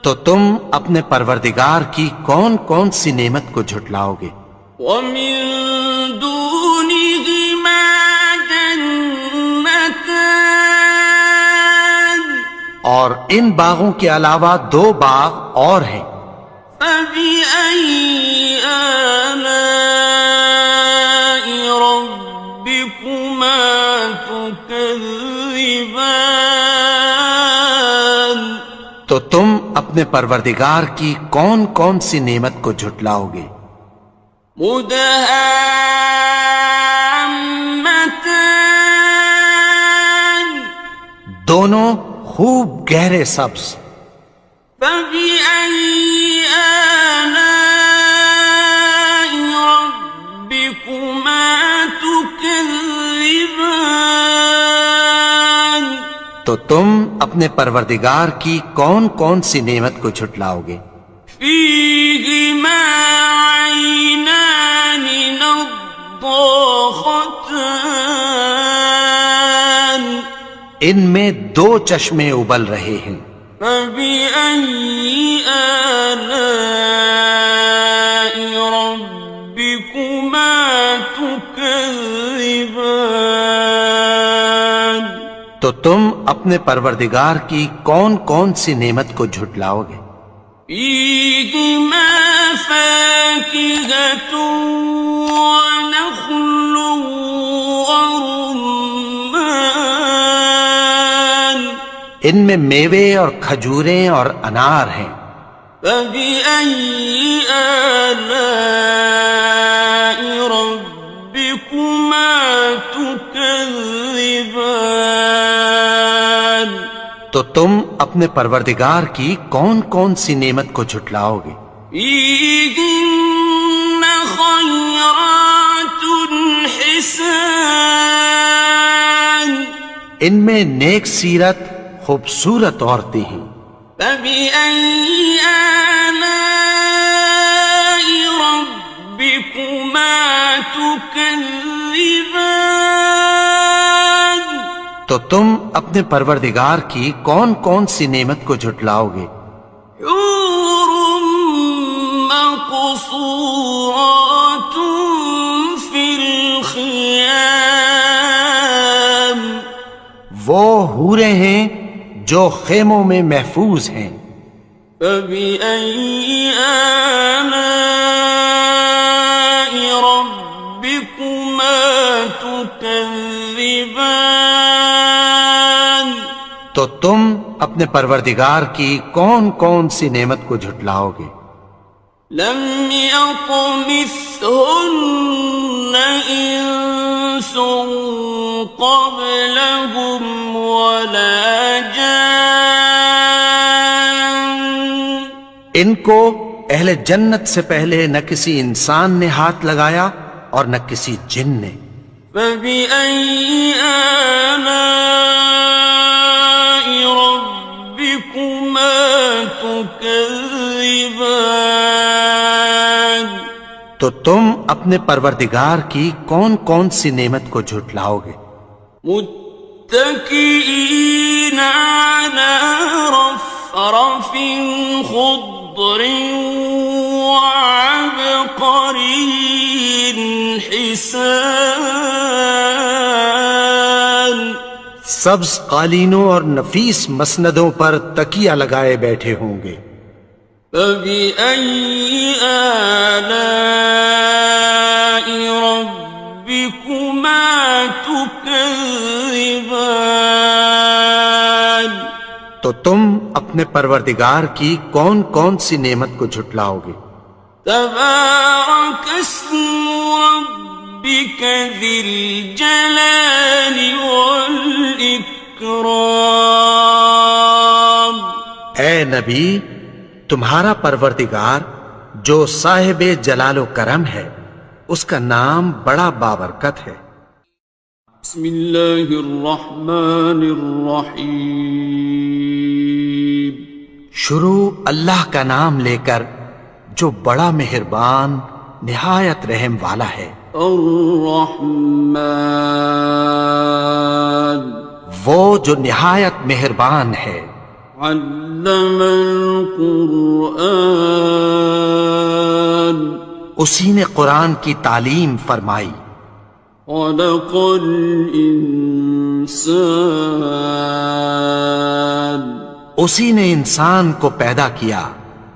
B: تو تم اپنے پروردگار کی کون کون سی نعمت کو جھٹلاؤ گے؟
A: ومن دونهما جنتان،
B: اور ان باغوں کے علاوہ دو باغ اور ہیں۔
A: فبأي آلاء ربكما تكذبان؟
B: تو تم اپنے پروردگار کی کون کون سی نعمت کو جھٹلاؤ گے؟
A: مدهامتان،
B: دونوں خوب گہرے سبز۔
A: فبأي آلاء ربكما تكذبان؟
B: تو تم اپنے پروردگار کی کون کون سی نعمت کو جھٹلاؤ گے؟
A: فيهما عينان نضاختان،
B: ان میں دو چشمے ابل رہے ہیں۔
A: فبأي آلاء ربكما تكذبان؟
B: تو تم اپنے پروردگار کی کون کون سی نعمت کو جھٹلاؤ گے؟
A: فيهما فاكهة ونخل ورمان،
B: ان میں میوے اور کھجوریں اور انار ہیں۔
A: فبأي آلاء ربكما تكذبان؟
B: تو تم اپنے پروردگار کی کون کون سی نعمت کو جھٹلاؤ گے؟
A: فيهن خيرات حسان،
B: ان میں نیک سیرت خوبصورت عورتیں ہیں۔
A: فبأي آلاء ربكما تكذبان؟
B: تو تم اپنے پروردگار کی کون کون سی نعمت کو جھٹلاؤ گے؟
A: حور مقصورات في الخيام،
B: وہ حوریں ہیں جو خیموں میں محفوظ ہیں۔
A: فبأي آلاء ربكما تكذبان؟
B: تو تم اپنے پروردگار کی کون کون سی نعمت کو جھٹلاؤ گے؟
A: لم يطمثهن إنس قبلهم ولا جان،
B: ان کو اہل جنت سے پہلے نہ کسی انسان نے ہاتھ لگایا اور نہ کسی جن نے۔
A: فبأي آلاء ربكما تكذبان
B: تو تم اپنے پروردگار کی کون کون سی نعمت کو جھٹلاؤ گے؟
A: متكئين على رفرف خضر وعبقري حسان
B: سبز قالینوں اور نفیس مسندوں پر تکیہ لگائے بیٹھے ہوں گے۔
A: فبأي آلاء ربكما تكذبان
B: تو تم اپنے پروردگار کی کون کون سی نعمت کو جھٹلاؤ گے؟
A: تبارك اسم ربك ذي الجلال والإكرام
B: اے نبی، تمہارا پروردگار جو صاحب جلال و کرم ہے، اس کا نام بڑا بابرکت ہے۔
A: بسم اللہ الرحمن الرحیم
B: شروع اللہ کا نام لے کر جو بڑا مہربان نہایت رحم والا ہے۔
A: الرحمن
B: وہ جو نہایت مہربان ہے۔
A: علم القرآن
B: اسی نے قرآن کی تعلیم فرمائی۔
A: خلق الانسان
B: اسی نے انسان کو پیدا کیا۔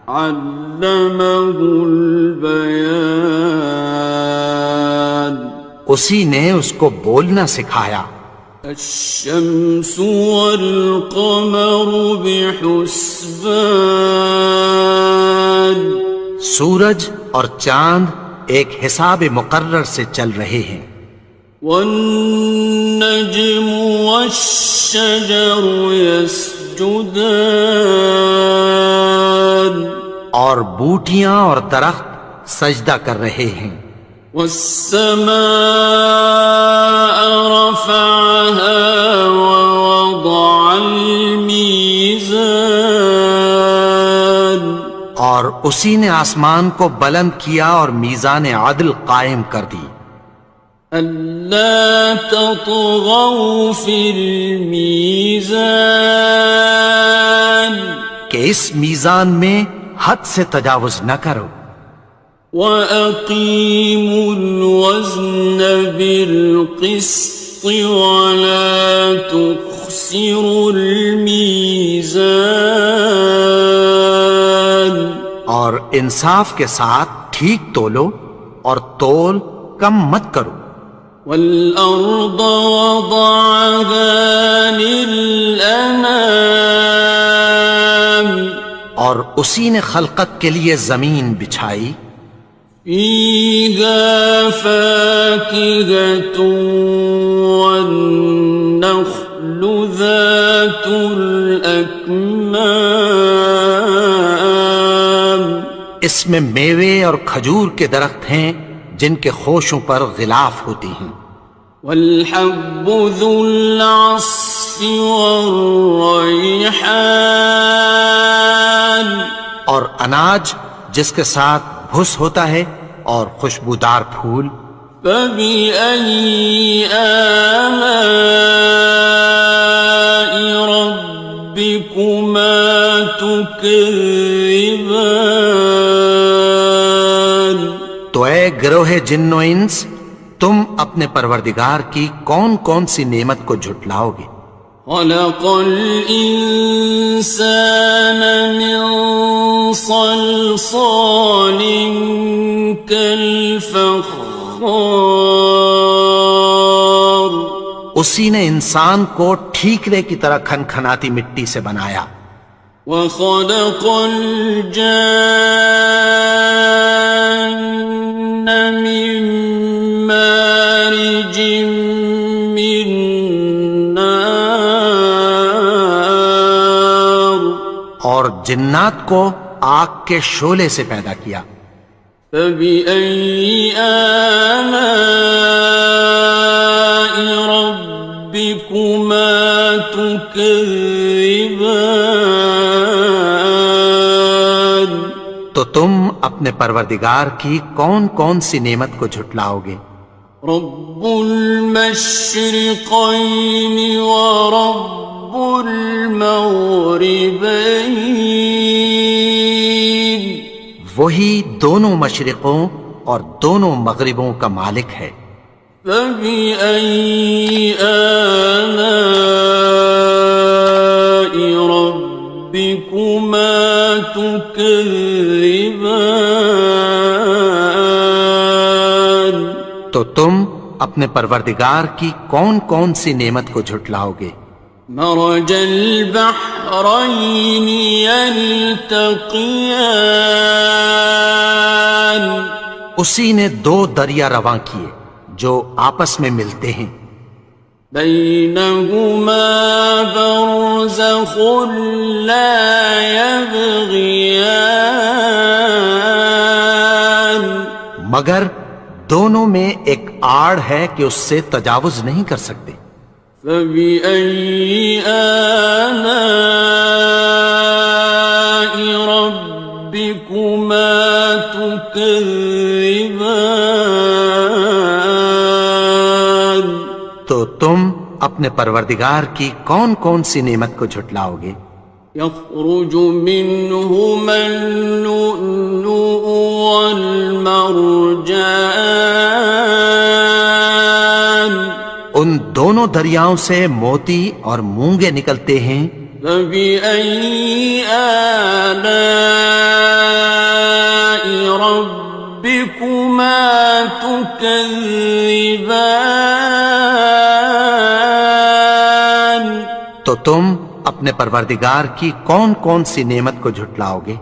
A: علمہ البیان
B: اسی نے اس کو بولنا سکھایا۔
A: الشمس والقمر بحسبان
B: سورج اور چاند ایک حساب مقرر سے چل رہے ہیں۔
A: والنجم والشجر يسجدان
B: اور بوٹیاں اور درخت سجدہ کر رہے ہیں۔
A: والسماء رفعها ووضع الميزان
B: اور اسی نے آسمان کو بلند کیا اور میزان عدل قائم کر دی۔
A: ألا تطغوا في الميزان
B: کہ اس میزان میں حد سے تجاوز نہ کرو۔
A: وَأَقِيمُوا الْوَزْنَ بِالْقِسْطِ وَلَا تُخْسِرُوا الْمِيزَانَ
B: اور انصاف کے ساتھ ٹھیک تولو اور تول کم مت کرو۔
A: وَالْأَرْضَ وَضَعَهَا لِلْأَنَامِ
B: اور اسی نے خلقت کے لیے زمین بچھائی۔
A: فِيهَا فَاكِهَةٌ وَالنَّخْلُ ذَاتُ الْأَكْمَامِ
B: اس میں میوے اور کھجور کے درخت ہیں جن کے خوشوں پر غلاف ہوتی ہیں۔
A: وَالْحَبُّ ذُو الْعَصْفِ وَالرَّيْحَانِ
B: اور اناج جس کے ساتھ بھس ہوتا ہے اور خوشبودار پھول۔
A: فَبِأَيِّ آلَاءِ رَبِّكُمَا تُكَذِّبَانِ
B: تو اے گروہ جن و انس، تم اپنے پروردگار کی کون کون سی نعمت کو جھٹلاؤ گے؟
A: خلق الإنسان من صلصال كالفخار
B: اسی نے انسان کو ٹھیکرے کی طرح کھنکھناتی مٹی سے بنایا۔
A: وخلق الجان من مارج من نار
B: اور جنات کو آگ کے شعلے سے پیدا کیا۔
A: فبأي آلاء ربكما تكذبان
B: اپنے پروردگار کی کون کون سی نعمت کو جھٹلاؤ گے؟
A: رب المشرقين ورب المغربين
B: وہی دونوں مشرقوں اور دونوں مغربوں کا مالک ہے۔
A: فبأي آلاء ربكما تكذبان
B: تو تم اپنے پروردگار کی کون کون سی نعمت کو جھٹلاؤ گے؟
A: مرج البحرين يلتقيان
B: اسی نے دو دریا رواں کیے جو آپس میں ملتے ہیں،
A: بينهما برزخ لا يبغيان
B: مگر دونوں میں ایک آڑ ہے کہ اس سے تجاوز نہیں کر سکتے۔
A: فبأي آلاء ربكما تكذبان
B: تو تم اپنے پروردگار کی کون کون سی نعمت کو جھٹلاؤ گے؟
A: يخرج منهما اللؤلؤ والمرجان
B: ان دونوں دریاؤں سے موتی اور مونگے نکلتے ہیں۔
A: فبأي آلاء ربكما تكذبان
B: تو تم اپنے پروردگار کی کون کون سی نعمت کو جھٹلاؤ گے؟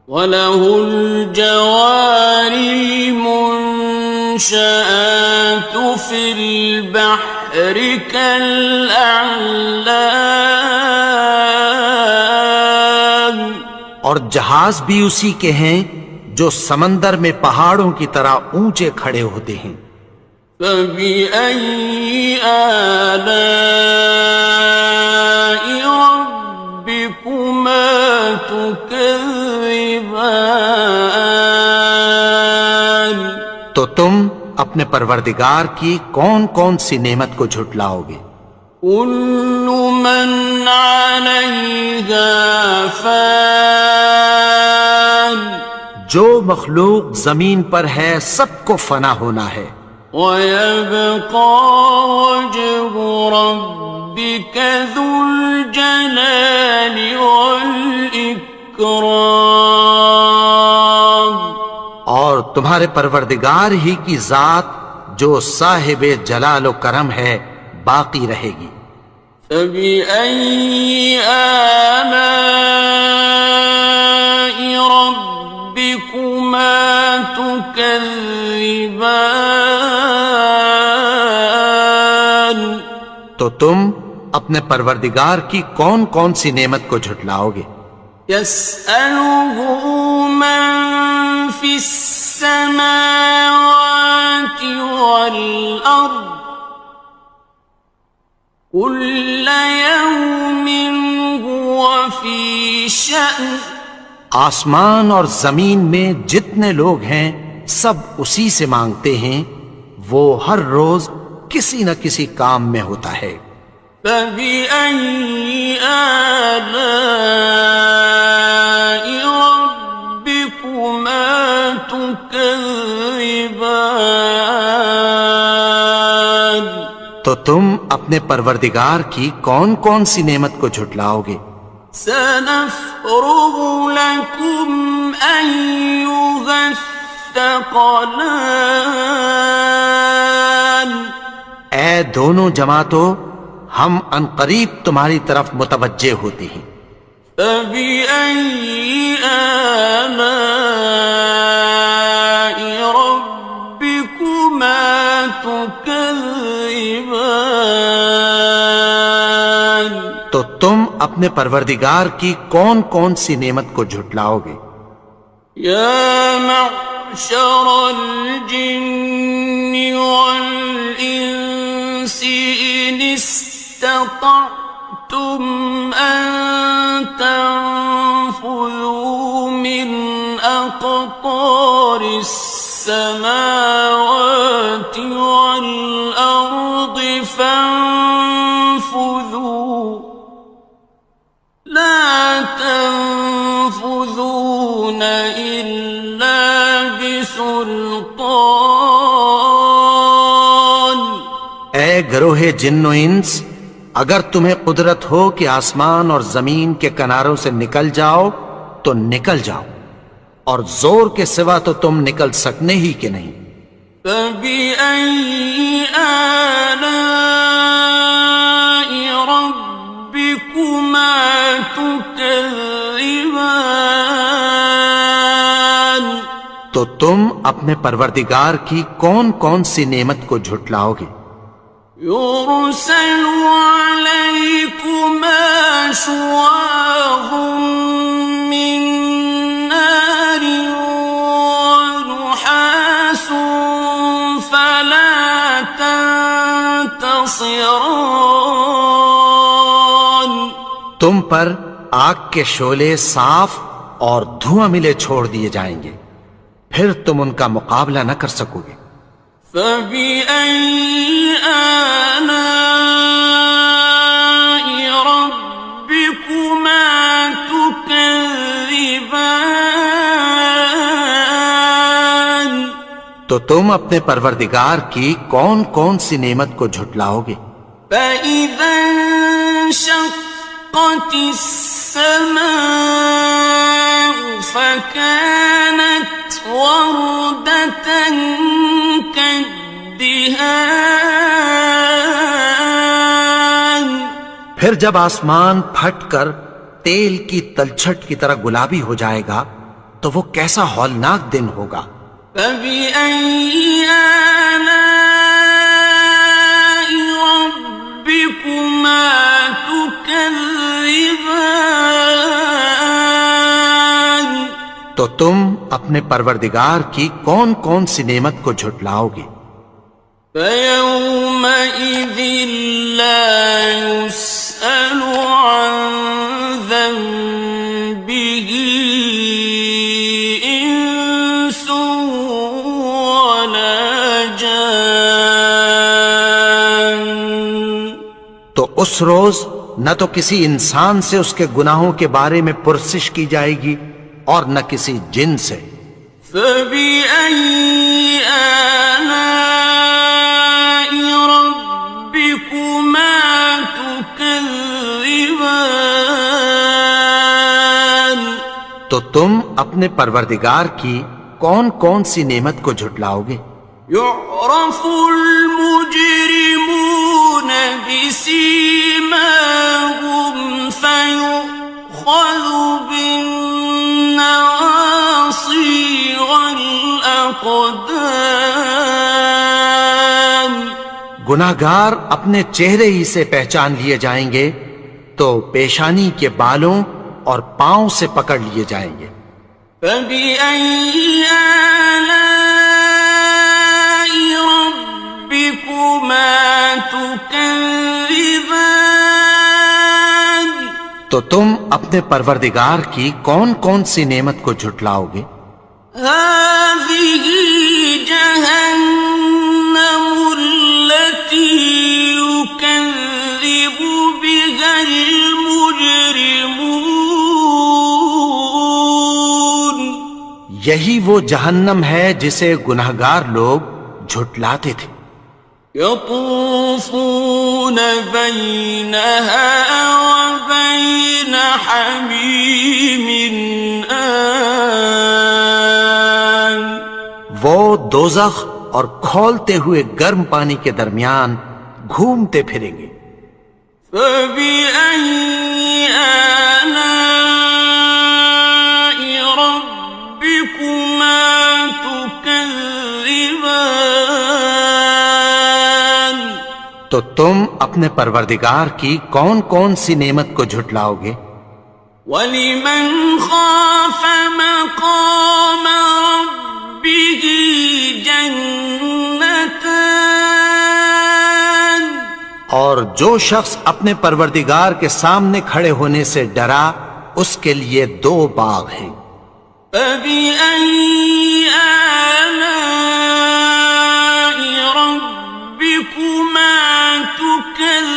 A: وَلَهُ الْجَوَارِ الْمُنشَآتُ فِي الْبَحْرِ كَالْأَعْلَامِ
B: اور جہاز بھی اسی کے ہیں جو سمندر میں پہاڑوں کی طرح اونچے کھڑے ہوتے ہیں۔
A: فَبِأَيِّ آلَاءِ رَبِّكُمَا تُكَذِّبَانِ
B: تو تم اپنے پروردگار کی کون کون سی نعمت کو جھٹلاؤ گے؟
A: كُلُّ مَنْ عَلَيْهَا فَانٍ
B: جو مخلوق زمین پر ہے سب کو فنا ہونا ہے،
A: وَيَبْقَى وَجْهُ رَبِّكَ ذُو الْجَلَالِ وَالْإِكْرَامِ
B: اور تمہارے پروردگار ہی کی ذات جو صاحب جلال و کرم ہے باقی رہے گی۔
A: فَبِأَيِّ آلَاءِ رَبِّكُمَا تُكَذِّبَانِ
B: تو تم اپنے پروردگار کی کون کون سی نعمت کو جھٹلاؤ گے؟
A: يَسْأَلُهُ مَن فِي السَّمَاوَاتِ وَالْأَرْضِ كُلَّ يَوْمٍ هُوَ فِي شَأْنٍ
B: آسمان اور زمین میں جتنے لوگ ہیں سب اسی سے مانگتے ہیں، وہ ہر روز کسی نہ کسی کام میں ہوتا ہے۔
A: فَبِأَيِّ آلَاءِ رَبِّكُمَا تُكَذِّبَانِ
B: تو تم اپنے پروردگار کی کون کون سی نعمت کو جھٹلاؤ گے؟
A: سَنَفْرُغُ لَكُمْ أَيُّهَ الثَّقَلَانِ
B: اے دونوں جماعتوں، ہم عنقریب تمہاری طرف متوجہ ہوتے ہیں۔
A: فَبِأَيِّ آلَاءِ رَبِّكُمَا تُكَذِّبَانِ
B: تو تم اپنے پروردگار کی کون کون سی نعمت کو جھٹلاؤ گے؟
A: يَا مَعْشَرَ الْجِنِّ وَالْإِنسِ إِنِ اسْتَطَعْتُمْ أَن تَنفُذُوا مِنْ أَقْطَارِ
B: گروہ جن و انس، اگر تمہیں قدرت ہو کہ آسمان اور زمین کے کناروں سے نکل جاؤ تو نکل جاؤ، اور زور کے سوا تو تم نکل سکنے ہی کہ نہیں۔
A: فَبِأَيِّ آلَاءِ رَبِّكُمَا تُكَذِّبَانِ،
B: تو تم اپنے پروردگار کی کون کون سی نعمت کو جھٹلاؤ گے؟
A: يُرْسَلُ عَلَيْكُمَا شُوَاظٌ مِّن نَّارٍ وَنُحَاسٌ فَلَا تَنتَصِرَانِ،
B: تم پر آگ کے شعلے صاف اور دھواں ملے چھوڑ دیے جائیں گے، پھر تم ان کا مقابلہ نہ کر سکو گے۔
A: فَبِأَيِّ آلَاءِ رَبِّكُمَا تُكَذِّبَانِ،
B: تو تم اپنے پروردگار کی کون کون سی نعمت کو جھٹلاؤ گے؟
A: فَإِذَا انشَقَّتِ السَّمَاءُ فَكَانَتْ وَرْدَةً كَالدِّهَانِ،
B: پھر جب آسمان پھٹ کر تیل کی تلچھٹ کی طرح گلابی ہو جائے گا تو وہ کیسا ہولناک دن ہوگا۔
A: فَبِأَيِّ آلَاءِ رَبِّكُمَا تُكَذِّبَانِ،
B: تو تم اپنے پروردگار کی کون کون سی نعمت کو جھٹلاؤ گے؟
A: فَيَوْمَئِذٍ لَا يُسْأَلُ عَنْ ذَنبِهِ إِنسٌ وَلَا جَانٌ،
B: تو اس روز نہ تو کسی انسان سے اس کے گناہوں کے بارے میں پرسش کی جائے گی اور نہ کسی جن سے۔
A: فَبِأَيِّ آلَاءِ رَبِّكُمَا تُكَذِّبَانِ،
B: تو تم اپنے پروردگار کی کون کون سی نعمت کو جھٹلاؤ گے؟
A: يُعْرَفُ الْمُجْرِمُونَ بِسِيمَاهُمْ فَيُؤْخَذُ بِالنَّوَاصِي وَالْأَقْدَامِ،
B: گناہگار اپنے چہرے ہی سے پہچان لیے جائیں گے تو پیشانی کے بالوں اور پاؤں سے پکڑ لیے جائیں گے۔
A: فَبِأَيِّ آلَاءِ رَبِّكُمَا تُكَذِّبَانِ،
B: تو تم اپنے پروردگار کی کون کون سی نعمت کو جھٹلاؤ گے؟
A: هَٰذِهِ جَهَنَّمُ الَّتِي يُكَذِّبُ بِهَا الْمُجْرِمُونَ،
B: یہی وہ جہنم ہے جسے گناہگار لوگ جھٹلاتے تھے۔
A: يَطُوفُونَ بَيْنَهَا وَبَيْنَ حَمِيمٍ آنٍ،
B: وہ دوزخ اور کھولتے ہوئے گرم پانی کے درمیان گھومتے پھریں گے۔
A: فَبِأَيِّ آلَاءِ رَبِّكُمَا تُكَذِّبَانِ،
B: تو تم اپنے پروردگار کی کون کون سی نعمت کو جھٹلاؤ گے؟
A: وَلِمَنْ خَافَ مَقَامَ رَبِّهِ جَنَّتَانِ،
B: اور جو شخص اپنے پروردگار کے سامنے کھڑے ہونے سے ڈرا اس کے لیے دو باغ ہیں۔
A: فَبِأَيِّ آلَاءِ رَبِّكُمَا تُكَذِّبَانِ،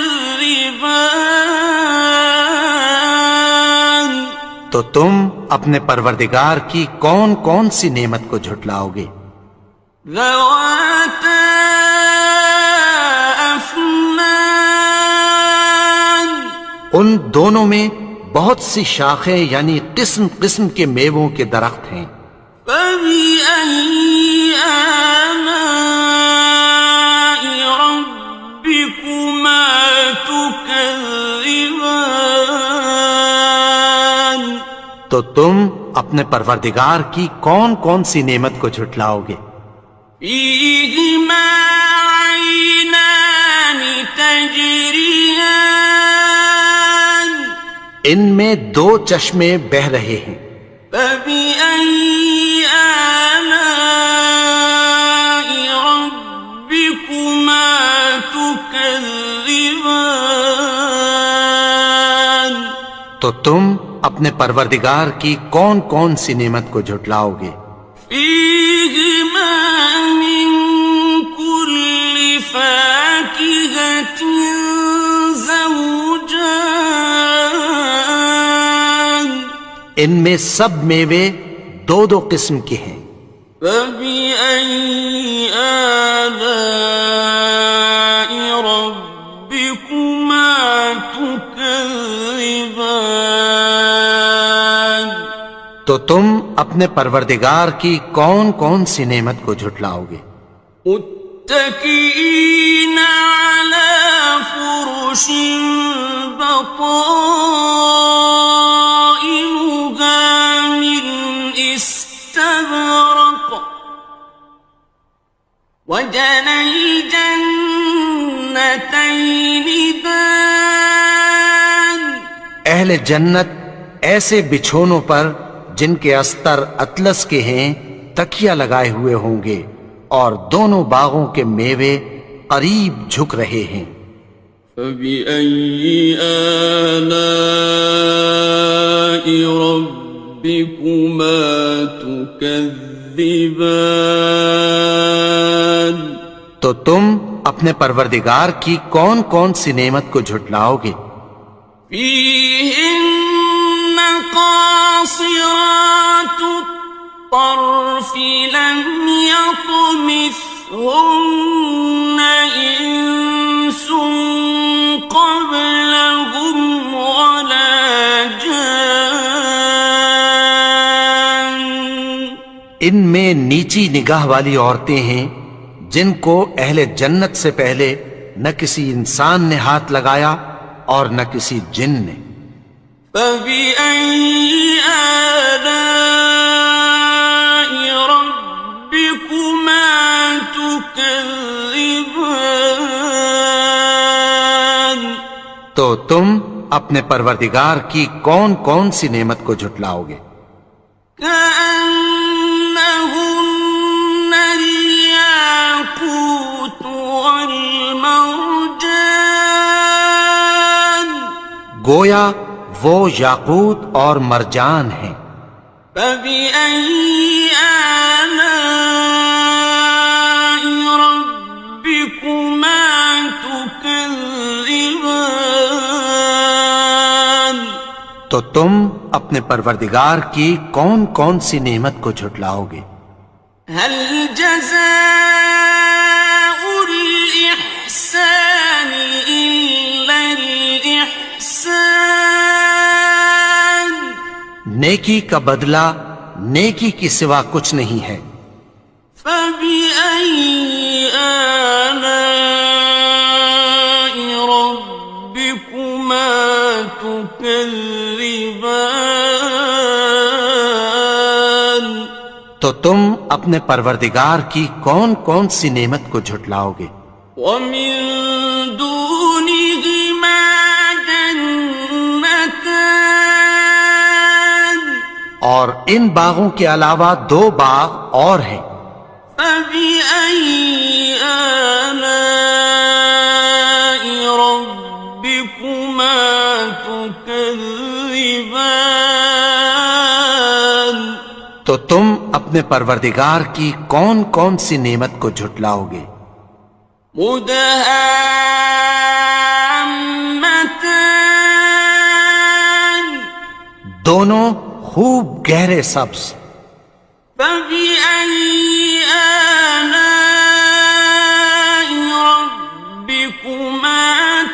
B: تو تم اپنے پروردگار کی کون کون سی نعمت کو جھٹلاؤ گے؟
A: ذَوَاتَا أَفْنَانٍ
B: دونوں میں بہت سی شاخیں یعنی قسم قسم کے میووں کے درخت ہیں۔
A: فَبِأَيِّ آلَاءِ رَبِّكُمَا تُكَذِّبَانِ؟
B: تو تم اپنے پروردگار کی کون کون سی نعمت کو جھٹلاؤ گے؟
A: فِيهِمَا عَيْنَانِ تَجْرِيَانِ؟
B: ان میں دو چشمے بہ رہے ہیں۔
A: فَبِأَيِّ آلَاءِ رَبِّكُمَا تُكَذِّبَانِ؟
B: تو تم اپنے پروردگار کی کون کون سی نعمت کو جھٹلاؤ گے؟
A: فِيهِمَا مِن كُلِّ فَاكِهَةٍ زَوْجَانِ؟
B: ان میں سب میوے دو دو قسم کے ہیں۔
A: فَبِأَيِّ آلَاءِ رَبِّكُمَا تُكَذِّبَانِ؟
B: تو تم اپنے پروردگار کی کون کون سی نعمت کو جھٹلاؤ گے؟
A: متكئين على فرش بطائنها من استبرق وجنى الجنتين دان؟
B: اہل جنت ایسے بچھونوں پر جن کے استر اطلس کے ہیں تکیہ لگائے ہوئے ہوں گے، اور دونوں باغوں کے میوے قریب جھک رہے ہیں۔
A: فَبِأَيِّ آلَاءِ رَبِّكُمَا تُكَذِّبَانِ؟
B: تو تم اپنے پروردگار کی کون کون سی نعمت کو جھٹلاؤ گے؟
A: فِيهِنَّ قَاصِرَاتُ الطَّرْفِ لَمْ يَطْمِثْهُنَّ إِنسٌ قَبْلَهُمْ وَلَا جَانٌّ؟
B: ان میں نیچی نگاہ والی عورتیں ہیں جن کو اہل جنت سے پہلے نہ کسی انسان نے ہاتھ لگایا اور نہ کسی جن نے۔
A: فَبِأَيِّ آلَاءِ رَبِّكُمَا تُكَذِّبَانِ؟
B: تو تم اپنے پروردگار کی کون کون سی نعمت کو جھٹلاؤ گے؟
A: كَأَنَّهُنَّ الْيَاقُوتُ وَالْمَرْجَانُ؟
B: گویا وہ یاقوت اور مرجان ہیں۔
A: فَبِأَيِّ آلَاءِ رَبِّكُمَا تُكَذِّبَانِ؟
B: تو تم اپنے پروردگار کی کون کون سی نعمت کو جھٹلاؤ گے؟
A: هَلْ جَزَاءُ الْإِحْسَانِ إِلَّا الْإِحْسَانُ؟
B: نیکی کا بدلہ نیکی کی سوا کچھ نہیں ہے۔
A: فَبِأَيِّ آلَاءِ رَبِّكُمَا تُكَذِّبَانِ؟
B: تو تم اپنے پروردگار کی کون کون سی نعمت کو جھٹلاؤ گے؟
A: وَمِن دُونِهِمَا جَنَّتَانِ؟
B: اور ان باغوں کے علاوہ دو باغ اور ہیں۔
A: فَبِأَيِّ آلَاءِ رَبِّكُمَا تُكَذِّبَانِ؟
B: تو تم اپنے پروردگار کی کون کون سی نعمت کو جھٹلاؤ گے؟
A: مُدْهَامَّتَانِ؟
B: دونوں خوب گہرے سبز۔
A: فَبِأَيِّ آلَاءِ رَبِّكُمَا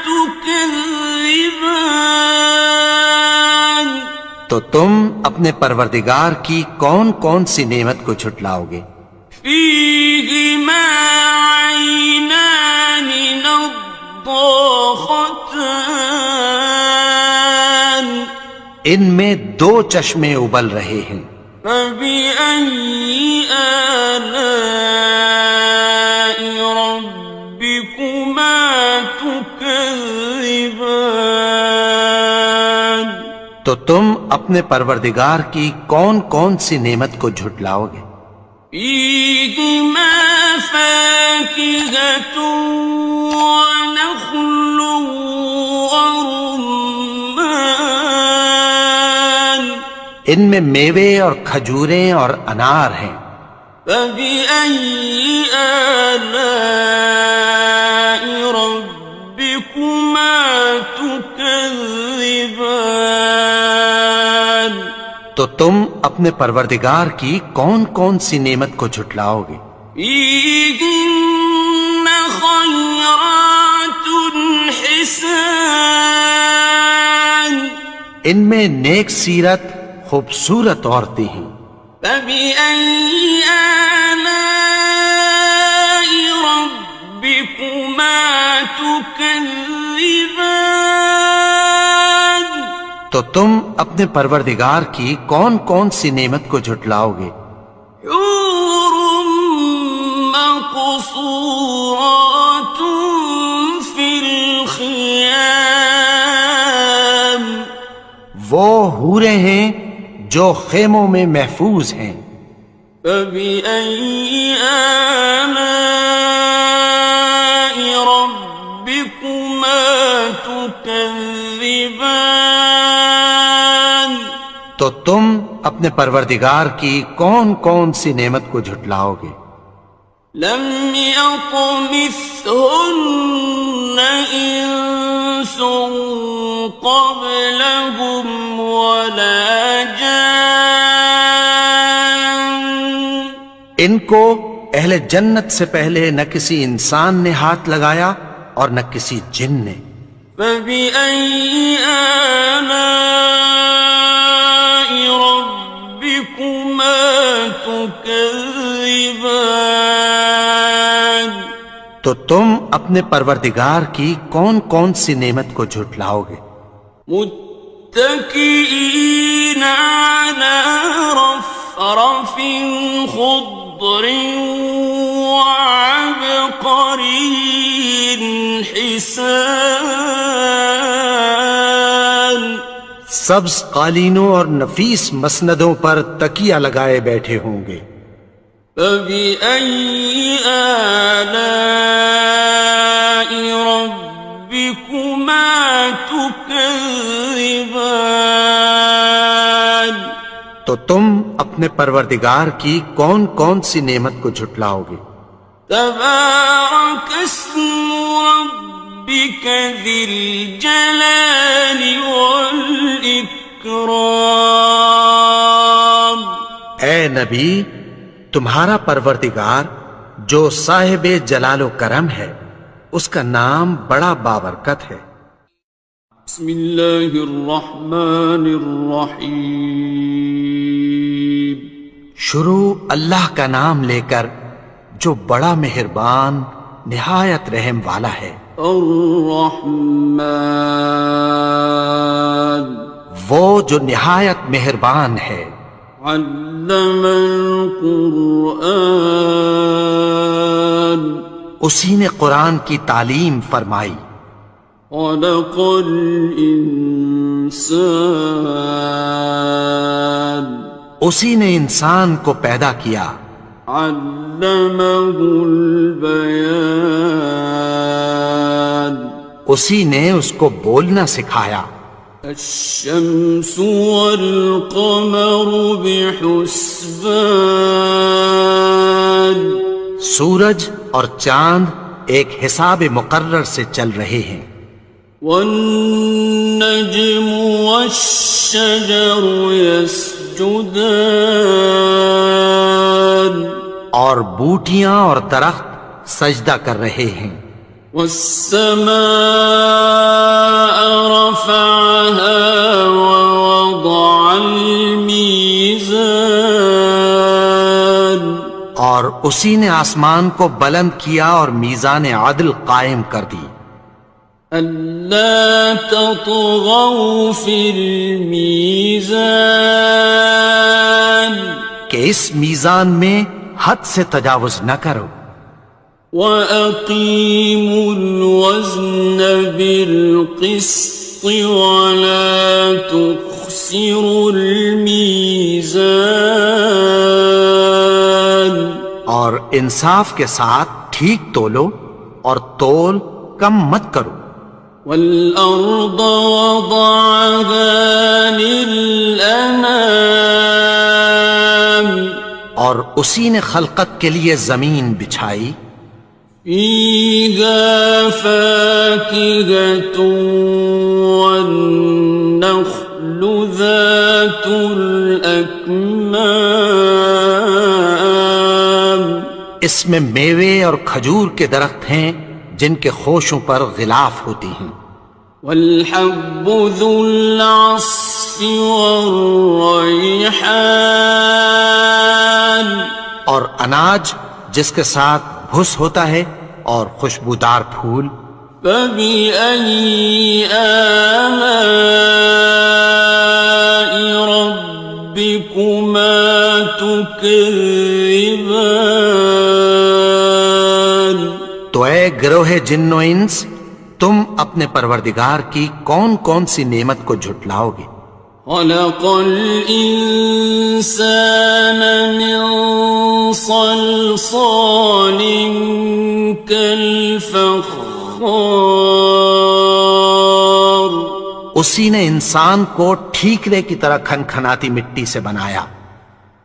A: تُكَذِّبَانِ؟ تُكَذِّبَانِ؟
B: تو تم اپنے پروردگار کی کون کون سی نعمت کو جھٹلاؤ گے؟
A: فيهما عينان نضاختان
B: ان میں دو چشمے ابل رہے ہیں،
A: فبأي آلاء ربكما تكذبان
B: تو تم اپنے پروردگار کی کون کون سی نعمت کو جھٹلاؤ گے؟
A: فيهما فاكهة ونخل ورمان
B: ان میں میوے اور کھجوریں اور انار ہیں،
A: فبأي آلاء ربكما تكذبان
B: تو تم اپنے پروردگار کی کون کون سی نعمت کو جھٹلاؤ گے؟
A: فيهن خيرات حسان
B: ان میں نیک سیرت خوبصورت عورتیں ہیں،
A: فبأي آلاء ربكما تكذبان
B: تو تم اپنے پروردگار کی کون کون سی نعمت کو جھٹلاؤ گے؟
A: حور مقصورات في الخيام
B: وہ حوریں ہیں جو خیموں میں محفوظ ہیں،
A: فبأي آلاء ربكما تكذبان
B: تو تم اپنے پروردگار کی کون کون سی نعمت کو جھٹلاؤ گے؟
A: لم يطمثهن إنس قبلهم ولا جان
B: ان کو اہل جنت سے پہلے نہ کسی انسان نے ہاتھ لگایا اور نہ کسی جن نے،
A: فبأي آلاء ربكما تكذبان
B: تو تم اپنے پروردگار کی کون کون سی نعمت کو جھٹلاؤ گے؟
A: متكئين على رفرف خضر وعبقري حسان
B: سبز قالینوں اور نفیس مسندوں پر تکیہ لگائے بیٹھے ہوں گے،
A: فبأي آلاء ربكما تكذبان
B: تو تم اپنے پروردگار کی کون کون سی نعمت کو جھٹلاؤ گے؟
A: تبارك اسم ربك ذي الجلال والإكرام
B: اے نبی، تمہارا پروردگار جو صاحب جلال و کرم ہے، اس کا نام بڑا بابرکت ہے۔
A: بسم الله الرحمن الرحيم
B: شروع اللہ کا نام لے کر جو بڑا مہربان نہایت رحم والا ہے۔
A: الرحمن
B: وہ جو نہایت مہربان ہے،
A: علم القرآن
B: اسی نے قرآن کی تعلیم فرمائی،
A: خلق الإنسان
B: اسی نے انسان کو پیدا کیا،
A: علمه البيان
B: اسی نے اس کو بولنا سکھایا،
A: الشمس والقمر بحسبان
B: سورج اور چاند ایک حساب مقرر سے چل رہے ہیں،
A: والنجم والشجر يسجدان
B: اور بوٹیاں اور درخت سجدہ کر رہے ہیں،
A: والسماء رفعها ووضع
B: اور اسی نے آسمان کو بلند کیا اور میزان عدل قائم کر دی
A: ألا تطغوا في الميزان
B: کہ اس میزان میں حد سے تجاوز نہ کرو
A: وأقيموا الوزن بالقسط ولا تخسروا الميزان
B: اور انصاف کے ساتھ ٹھیک تولو اور تول کم مت کرو
A: والأرض وضعها للأنام
B: اور اسی نے خلقت کے لیے زمین بچھائی
A: فيها فاكهة والنخل ذات الأكمام
B: اس میں میوے اور کھجور کے درخت ہیں جن کے خوشوں پر غلاف ہوتی ہیں
A: والحب ذو العصف والريحان
B: اور اناج جس کے ساتھ بھس ہوتا ہے اور خوشبودار پھول
A: فبأي آلاء ربكما تكذبان
B: تو اے گروہ جن و انس تم اپنے پروردگار کی کون کون سی نعمت کو جھٹلاؤ گے
A: خلق الإنسان من صلصال كالفخار
B: اسی نے انسان کو ٹھیکرے کی طرح کھنکھناتی مٹی سے بنایا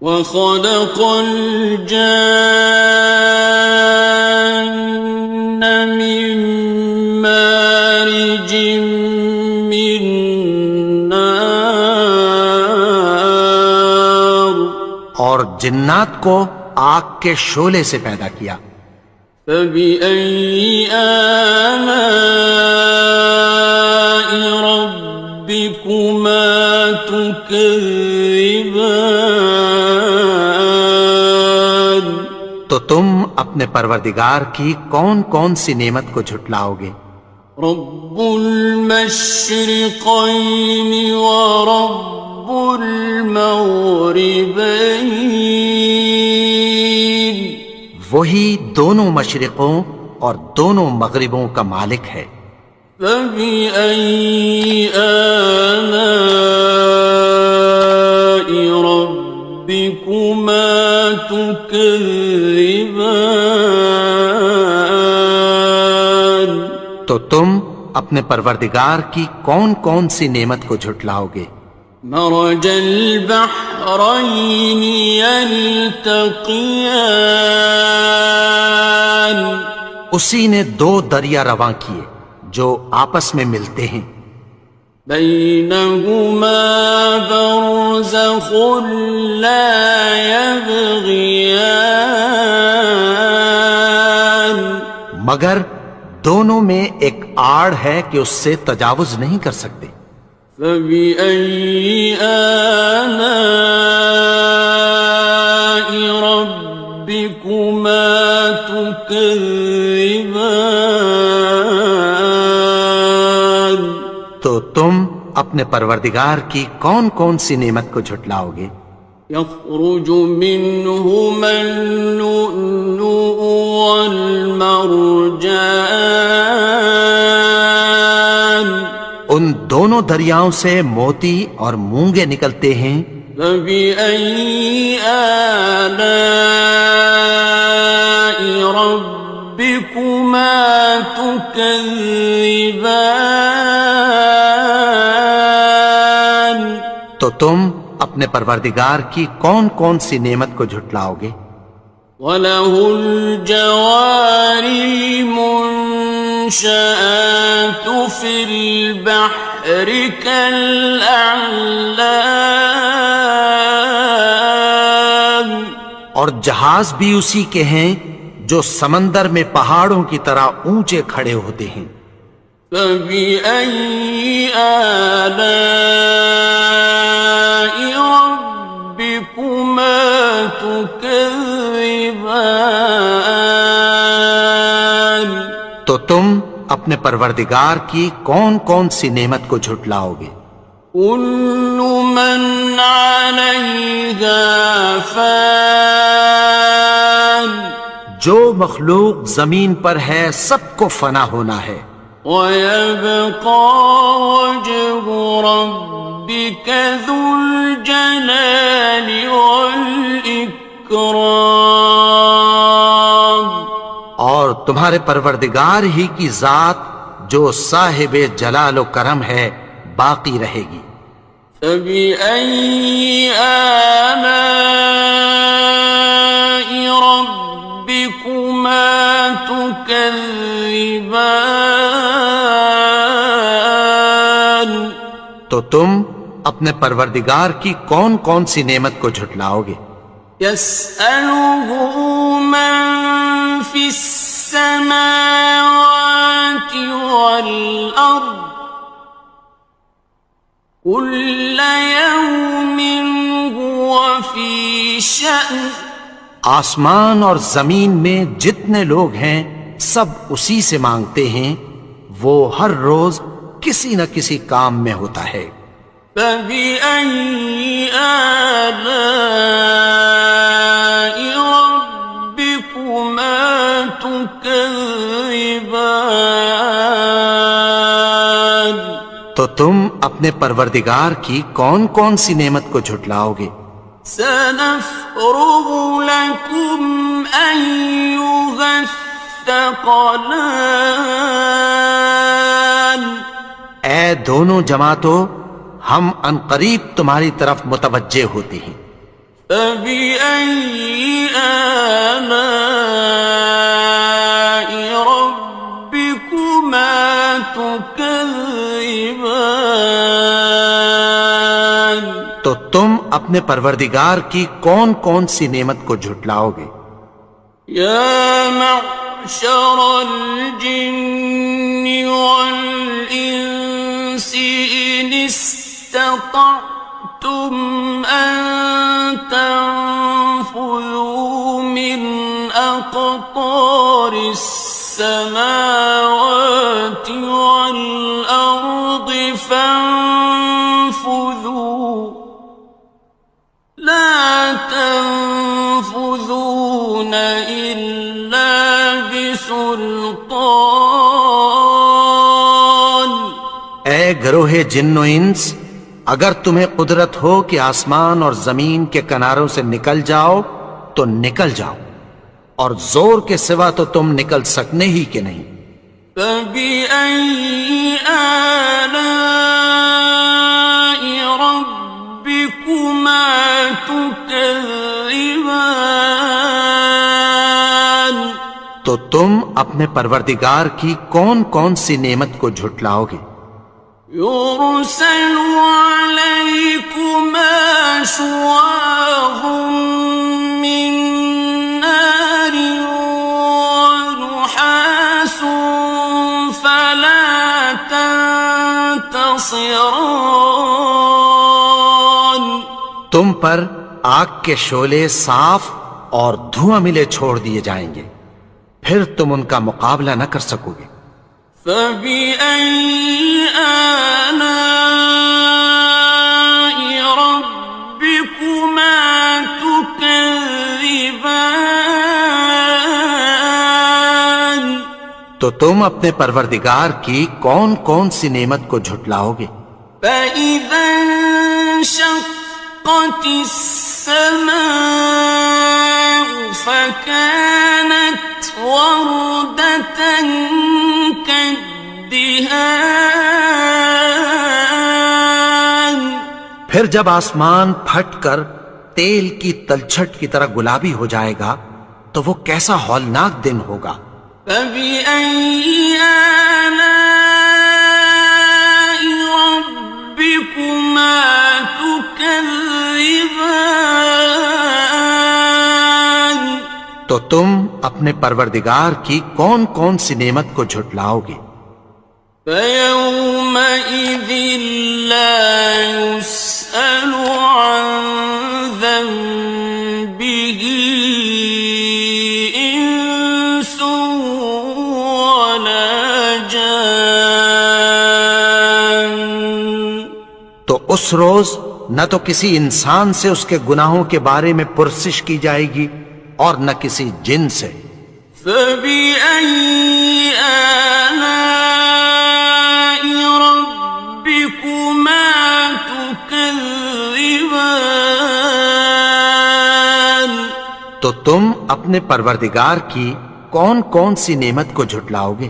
A: وخلق الجان من مارج من نار
B: اور جنات کو آگ کے شعلے سے پیدا کیا
A: فبأي آلاء ربكما تكذبان
B: تو تم اپنے پروردگار کی کون کون سی نعمت کو جھٹلاؤ گے
A: رب المشرقين ورب المغربين
B: وہی دونوں مشرقوں اور دونوں مغربوں کا مالک ہے
A: فبأي آلاء ربكما تكذبان
B: تو تم اپنے پروردگار کی کون کون سی نعمت کو جھٹلاؤ گے
A: مرج البحرين يلتقيان
B: اسی نے دو دریا رواں کیے جو آپس میں ملتے ہیں
A: بينهما برزخ لا يبغيان
B: مگر دونوں میں ایک آڑ ہے کہ اس سے تجاوز نہیں کر سکتے
A: فبأي آلاء ربكما تكذبان
B: تو تم اپنے پروردگار کی کون کون سی نعمت کو جھٹلاؤ گے
A: يخرج منهما اللؤلؤ والمرجان
B: ان دونوں دریاؤں سے موتی اور مونگے نکلتے ہیں
A: فبأي آلاء ربكما تكذبان
B: تو تم اپنے پروردگار کی کون کون سی نعمت کو جھٹلاؤ گے
A: وَلَهُ الْجَوَارِ الْمُنشَآتُ فِي الْبَحْرِ كَالْأَعْلَامِ
B: اور جہاز بھی اسی کے ہیں جو سمندر میں پہاڑوں کی طرح اونچے کھڑے ہوتے ہیں
A: فَبِأَيِّ آلَاءِ رَبِّكُمَا تُكَذِّبَانِ
B: تو تم اپنے پروردگار کی کون کون سی نعمت کو جھٹلاؤ گے؟
A: كل من عليها فان
B: جو مخلوق زمین پر ہے سب کو فنا ہونا ہے،
A: ويبقى وجه ربك ذو الجلال والإكرام
B: اور تمہارے پروردگار ہی کی ذات جو صاحب جلال و کرم ہے باقی رہے گی۔
A: فبأي آلاء ربكما تكذبان
B: تو تم اپنے پروردگار کی کون کون سی نعمت کو جھٹلاؤ گے؟
A: يسأله من في السماوات والأرض كل يوم هو في شأن
B: آسمان اور زمین میں جتنے لوگ ہیں سب اسی سے مانگتے ہیں، وہ ہر روز کسی نہ کسی کام میں ہوتا ہے۔
A: فبأي آلاء ربكما تكذبان
B: تو تم اپنے پروردگار کی کون کون سی نعمت کو جھٹلاؤ گے؟
A: سنفرغ لكم أيها الثقلان
B: اے دونوں جماعتوں، ہم عنقریب تمہاری طرف متوجہ ہوتے ہیں۔
A: فبأي آلاء ربكما تكذبان
B: تو تم اپنے پروردگار کی کون کون سی نعمت کو جھٹلاؤ گے؟
A: يا معشر الجن والإنس إن استطعتم أن تنفذوا من أقطار السماوات والأرض فانفذوا لا تنفذون إلا بسلطان
B: اے گروہ جن و انس، اگر تمہیں قدرت ہو کہ آسمان اور زمین کے کناروں سے نکل جاؤ تو نکل جاؤ، اور زور کے سوا تو تم نکل سکنے ہی کہ نہیں۔
A: فبأي آلاء ربكما تكذبان
B: تو تم اپنے پروردگار کی کون کون سی نعمت کو جھٹلاؤ گے؟
A: يرسل عليكما شواظ من نار ونحاس فلا تنتصران
B: تم پر آگ کے شعلے صاف اور دھواں ملے چھوڑ دیے جائیں گے، پھر تم ان کا مقابلہ نہ کر سکو گے۔
A: فبأي آلاء ربكما تكذبان
B: تو تم اپنے پروردگار کی کون کون سی نعمت کو جھٹلاؤ گے؟
A: فإذا انشقت السماء فكانت وردة كالدهان
B: پھر جب آسمان پھٹ کر تیل کی تلچھٹ کی طرح گلابی ہو جائے گا تو وہ کیسا ہولناک دن ہوگا۔
A: فبأي آلاء ربكما تكذبان
B: تو تم اپنے پروردگار کی کون کون سی نعمت کو جھٹلاؤ گے؟
A: فيومئذ لا يسأل عن ذنبه ولا جان.
B: تو اس روز نہ تو کسی انسان سے اس کے گناہوں کے بارے میں پرسش کی جائے گی اور نہ کسی جن سے.
A: فَبِأَيِّ آلَاءِ رَبِّكُمَا تُكَذِّبَانِ.
B: تو تم اپنے پروردگار کی کون کون سی نعمت کو جھٹلاؤ گے؟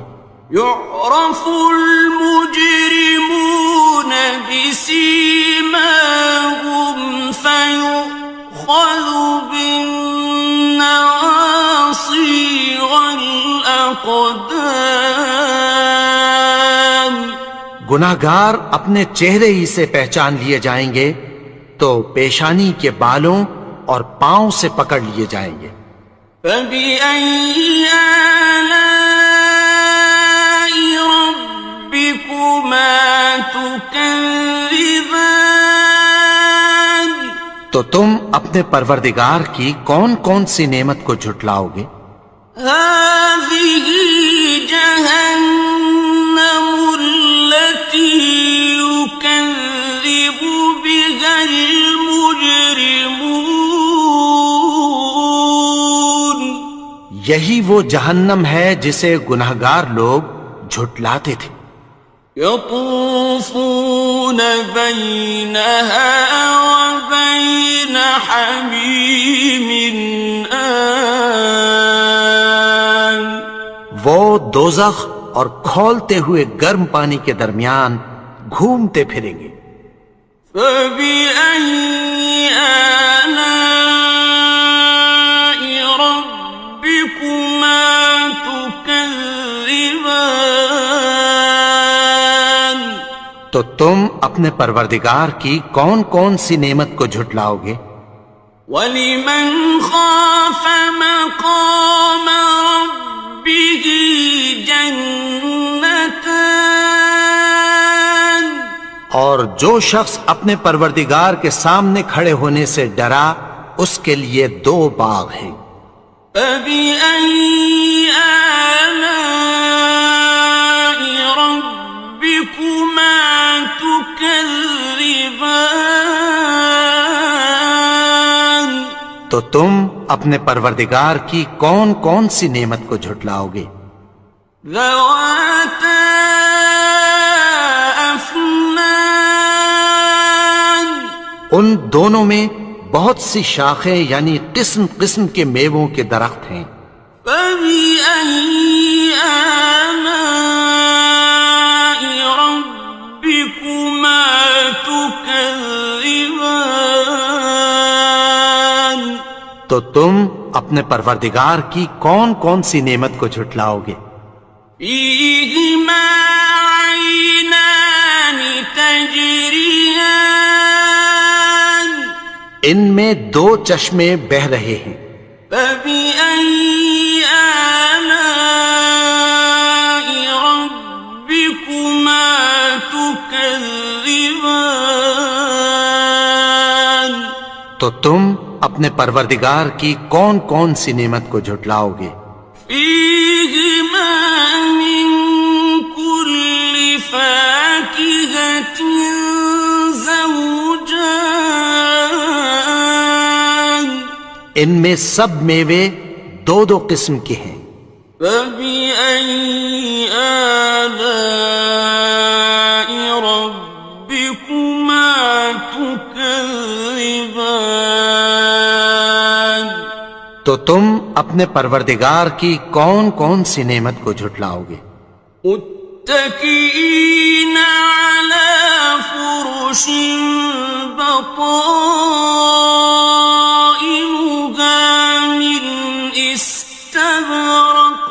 A: يُعْرَفُ الْمُجْرِمُونَ بِسِيمَاهُمْ فَيُؤْخَذُ بِالنَّوَاصِي وَالْأَقْدَامِ.
B: گناہگار اپنے چہرے ہی سے پہچان لیے جائیں گے تو پیشانی کے بالوں اور پاؤں سے پکڑ لیے جائیں گے.
A: فَبِأَيِّ آلَاءِ رَبِّكُمَا تُكَذِّبَانِ.
B: تو تم اپنے پروردگار کی کون کون سی نعمت کو جھٹلاؤ گے؟
A: هَٰذِهِ جَهَنَّمُ الَّتِي يُكَذِّبُ بِهَا الْمُجْرِمُونَ.
B: یہی وہ جہنم ہے جسے گناہگار لوگ جھٹلاتے تھے.
A: يطوفون بينها وبين حميم آن.
B: وہ دوزخ اور کھولتے ہوئے گرم پانی کے درمیان گھومتے پھریں گے.
A: فَبِأَيِّ آلَاءِ رَبِّكُمَا تُكَذِّبَانِ.
B: تو تم اپنے پروردگار کی کون کون سی نعمت کو جھٹلاؤ گے؟
A: وَلِمَنْ خَافَ مَقَامَ رَبِّهِ جَنَّتَانِ.
B: اور جو شخص اپنے پروردگار کے سامنے کھڑے ہونے سے ڈرا اس کے لیے 2 باغ ہیں.
A: فَبِأَيِّ آلَاءِ رَبِّكُمَا تُكَذِّبَانِ.
B: تو تم اپنے پروردگار کی کون کون سی نعمت کو جھٹلاؤ گے؟
A: ذَوَاتَا أَفْنَانٍ.
B: ان دونوں میں بہت سی شاخیں یعنی قسم قسم کے میووں کے درخت ہیں.
A: فَبِأَيِّ آلَاءِ رَبِّكُمَا تُكَذِّبَانِ.
B: تو تم اپنے پروردگار کی کون کون سی نعمت کو جھٹلاؤ گے؟
A: فِيهِمَا عَيْنَانِ تَجْرِيَانِ.
B: ان میں 2 چشمے بہہ رہے ہیں.
A: فَبِأَيِّ آلَاءِ رَبِّكُمَا تُكَذِّبَانِ.
B: تو تم اپنے پروردگار کی کون کون سی نعمت کو جھٹلاؤ گے؟
A: فِيهِمَا مِن كُلِّ فَاكِهَةٍ زَوْجَانِ.
B: ان میں سب میوے 2 قسم کے ہیں.
A: فَبِأَيِّ آلَاءِ رَبِّكُمَا تُكَذِّبَانِ.
B: تو تم اپنے پروردگار کی کون کون سی نعمت کو جھٹلاؤ گے؟
A: متكئين على فرش بطائنها من استبرق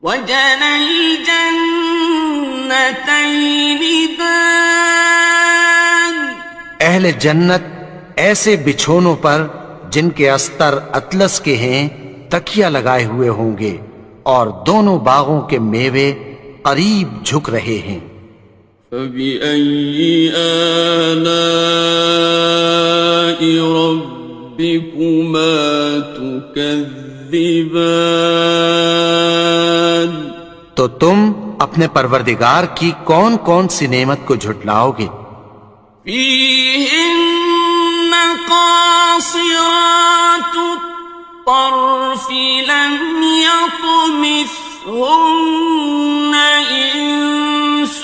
A: وجنى الجنتين دان.
B: اہل جنت ایسے بچھونوں پر جن کے استر اطلس کے ہیں تکیہ لگائے ہوئے ہوں گے اور دونوں باغوں کے میوے قریب جھک رہے ہیں.
A: فَبِأَيِّ آلَاءِ رَبِّكُمَا تُكَذِّبَانِ.
B: تو تم اپنے پروردگار کی کون کون سی نعمت کو جھٹلاؤ گے؟
A: فيهن قاصرات الطرف لم يطمثهن إنس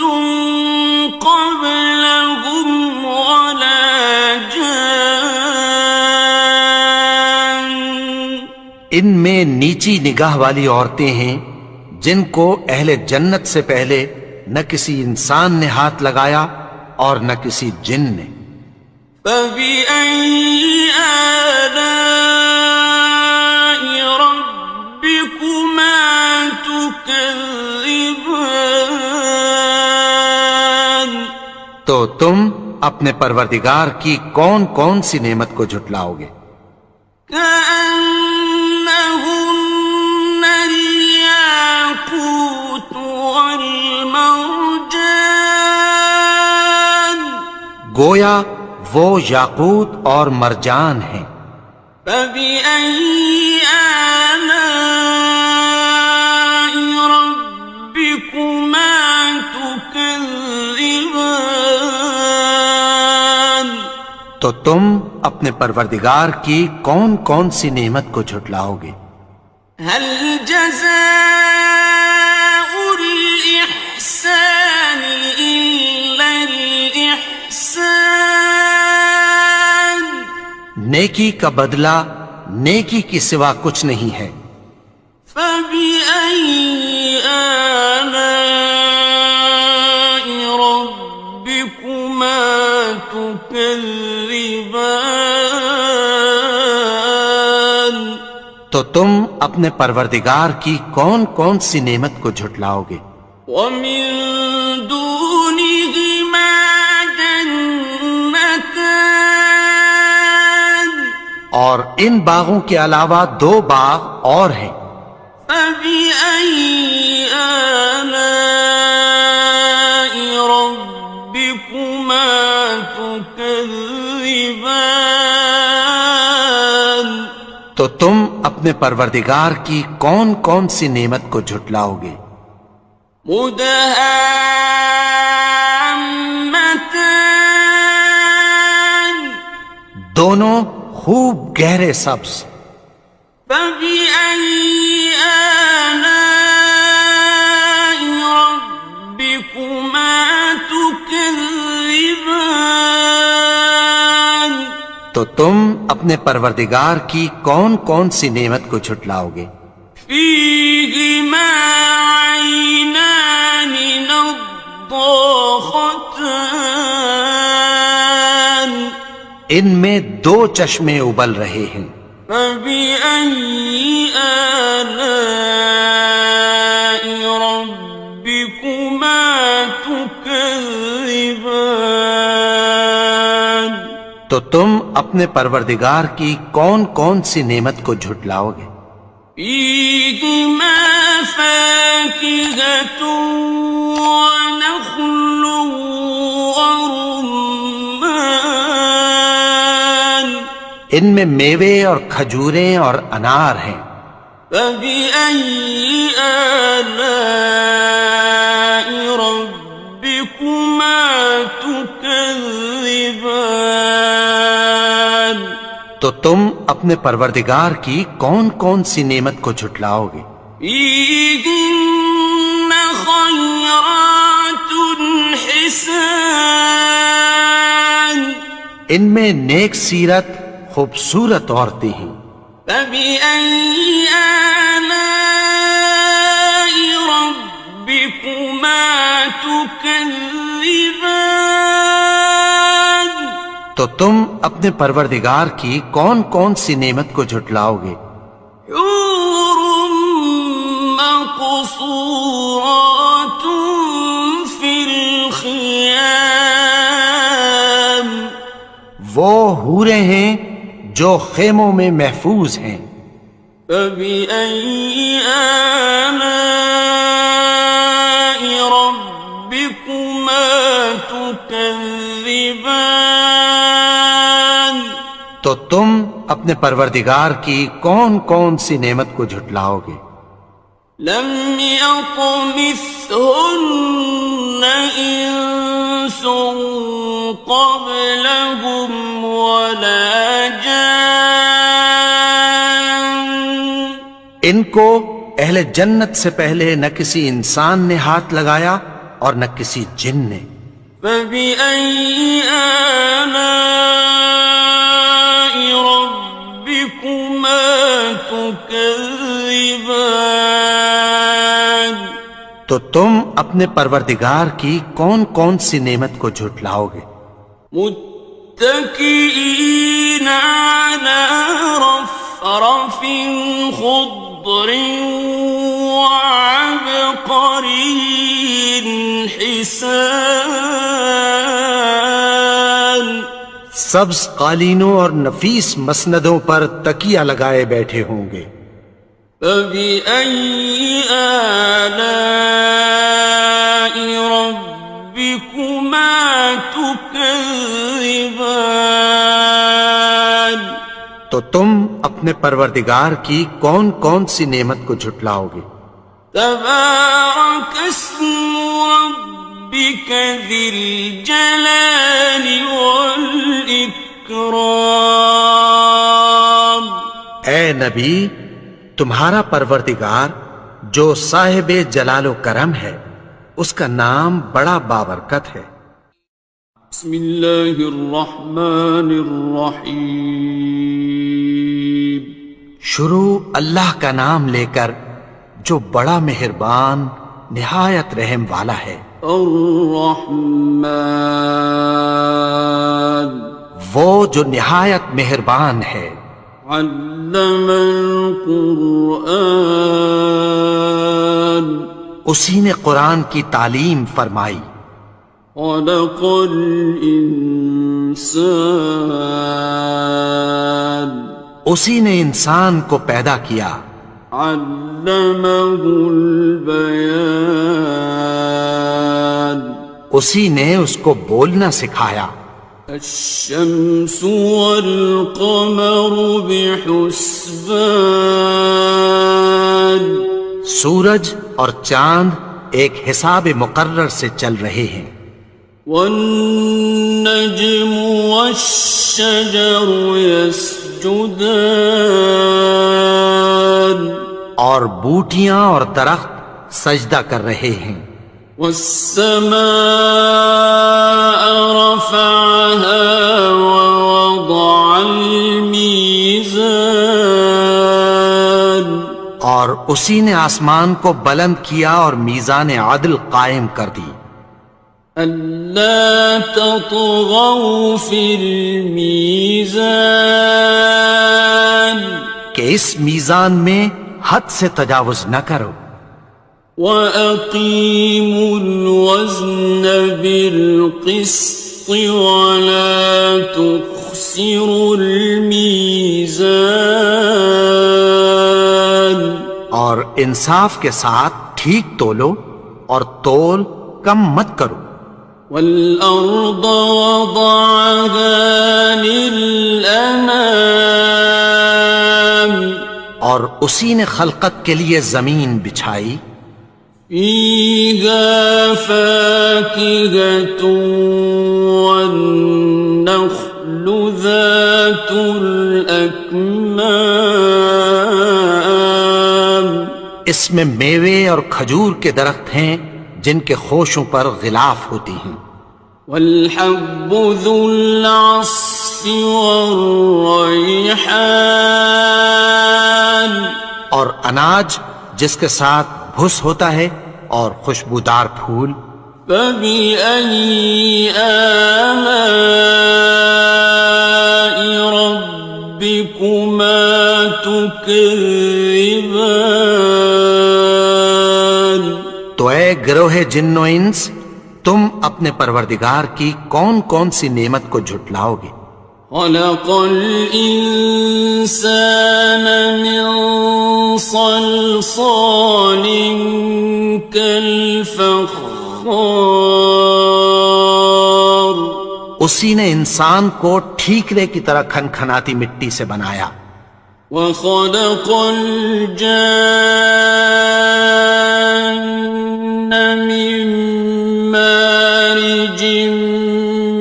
A: قبلهم ولا جان
B: ان میں نیچی نگاہ والی عورتیں ہیں جن کو اہل جنت سے پہلے نہ کسی انسان نے ہاتھ لگایا اور نہ کسی جن نے۔
A: فبأي آلاء ربكما تكذبان
B: تو تم اپنے پروردگار کی کون کون سی نعمت کو جھٹلاؤ گے؟
A: كأنهن الياقوت والمرجان
B: گویا وہ یاقوت اور مرجان ہیں۔
A: فبأي آلاء ربكما تكذبان
B: تو تم اپنے پروردگار کی کون کون سی نعمت کو جھٹلاؤ گے؟
A: هل جزاء الإحسان إلا الإحسان
B: نیکی کا بدلہ نیکی کی سوا کچھ نہیں ہے۔
A: فبأي آلاء ربكما تكذبان
B: تو تم اپنے پروردگار کی کون کون سی نعمت کو جھٹلاؤ گے؟
A: ومن دونهما جنتان
B: اور ان باغوں کے علاوہ دو باغ اور ہیں۔
A: فبأي آلاء ربكما تكذبان
B: تو تم اپنے پروردگار کی کون کون سی نعمت کو جھٹلاؤ گے؟
A: مدهامتان
B: دونوں خوب گہرے سبز۔
A: فبأي آلاء ربكما تكذبان
B: تو تم اپنے پروردگار کی کون کون سی نعمت کو جھٹلاؤ گے؟
A: فيهما عينان نضاختان
B: ان میں دو چشمے ابل رہے ہیں۔
A: فبأي آلاء ربكما تكذبان
B: تو تم اپنے پروردگار کی کون کون سی نعمت کو جھٹلاؤ گے؟
A: فيهما فاكهة ونخل ورمان
B: ان میں میوے اور کھجوریں اور انار ہیں۔
A: فبأي آلاء ربكما تكذبان
B: تو تم اپنے پروردگار کی کون کون سی نعمت کو جھٹلاؤ گے؟
A: فيهن خيرات حسان
B: ان میں نیک سیرت خوبصورت عورتیں ہیں۔
A: فبأي آلاء ربكما تكذبان
B: تو تم اپنے پروردگار کی کون کون سی نعمت کو جھٹلاؤ گے؟
A: حور مقصورات في الخيام
B: وہ حوریں ہیں جو خیموں میں محفوظ ہیں۔
A: فبأي آلاء ربكما تكذبان
B: تو تم اپنے پروردگار کی کون کون سی نعمت کو جھٹلاؤ گے؟
A: لم يطمثهن إنس قبلهم ولا جان
B: ان کو اہل جنت سے پہلے نہ کسی انسان نے ہاتھ لگایا اور نہ کسی جن نے.
A: فبأي آلاء ربكما تكذبان
B: تو تم اپنے پروردگار کی کون کون سی نعمت کو جھٹلاؤ گے؟
A: متكئين على رفرف خضر وعبقري حسان
B: سبز قالینوں اور نفیس مسندوں پر تکیہ لگائے بیٹھے ہوں گے.
A: فبأي آلاء ربكما تكذبان
B: تو تم اپنے پروردگار کی کون کون سی نعمت کو جھٹلاؤ گے؟
A: تبارك اسم ربك ذي الجلال والإكرام.
B: اے نبی، تمہارا پروردگار جو صاحب جلال و کرم ہے، اس کا نام بڑا بابرکت ہے.
A: بسم اللہ الرحمن الرحیم.
B: شروع اللہ کا نام لے کر جو بڑا مہربان نہایت رحم والا ہے.
A: الرحمن
B: وہ جو نہایت مہربان ہے.
A: علم القرآن
B: اسی نے قرآن کی تعلیم فرمائی.
A: خلق الانسان
B: اسی نے انسان کو پیدا کیا.
A: علمہ البیان
B: اسی نے اس کو بولنا سکھایا.
A: الشمس والقمر بحسبان
B: سورج اور چاند ایک حساب مقرر سے چل رہے ہیں.
A: والنجم والشجر يسجدان
B: اور بوٹیاں اور درخت سجدہ کر رہے ہیں.
A: والسماء رفعها ووضع الميزان
B: اور اسی نے آسمان کو بلند کیا اور میزان عدل قائم کر دی.
A: ألا تطغوا في الميزان
B: کہ اس میزان میں حد سے تجاوز نہ کرو.
A: وَأَقِيمُوا الْوَزْنَ بِالْقِسْطِ وَلَا تُخْسِرُوا الْمِيزَانَ
B: اور انصاف کے ساتھ ٹھیک تولو اور تول کم مت کرو.
A: وَالْأَرْضَ وَضَعَهَا لِلْأَنَامِ
B: اور اسی نے خلقت کے لیے زمین بچھائی.
A: فِيهَا فَاكِهَةٌ وَالنَّخْلُ ذَاتُ الْأَكْمَامِ
B: اس میں میوے اور کھجور کے درخت ہیں جن کے خوشوں پر غلاف ہوتی ہیں.
A: وَالْحَبُّ ذُو الْعَصْفِ وَالرَّيْحَانِ
B: اور اناج جس کے ساتھ بھس ہوتا ہے اور خوشبودار پھول.
A: فَبِأَيِّ آلَاءِ رَبِّكُمَا تُكَذِّبَانِ
B: تو اے گروہ جن و انس، تم اپنے پروردگار کی کون کون سی نعمت کو جھٹلاؤ گے؟
A: خَلَقَ الْإِنسَانَ مِنْ صَلْصَالٍ كَالْفَخَّارِ
B: اسی نے انسان کو ٹھیکرے کی طرح کھنکھناتی مٹی سے بنایا.
A: وخلق الجان من مارج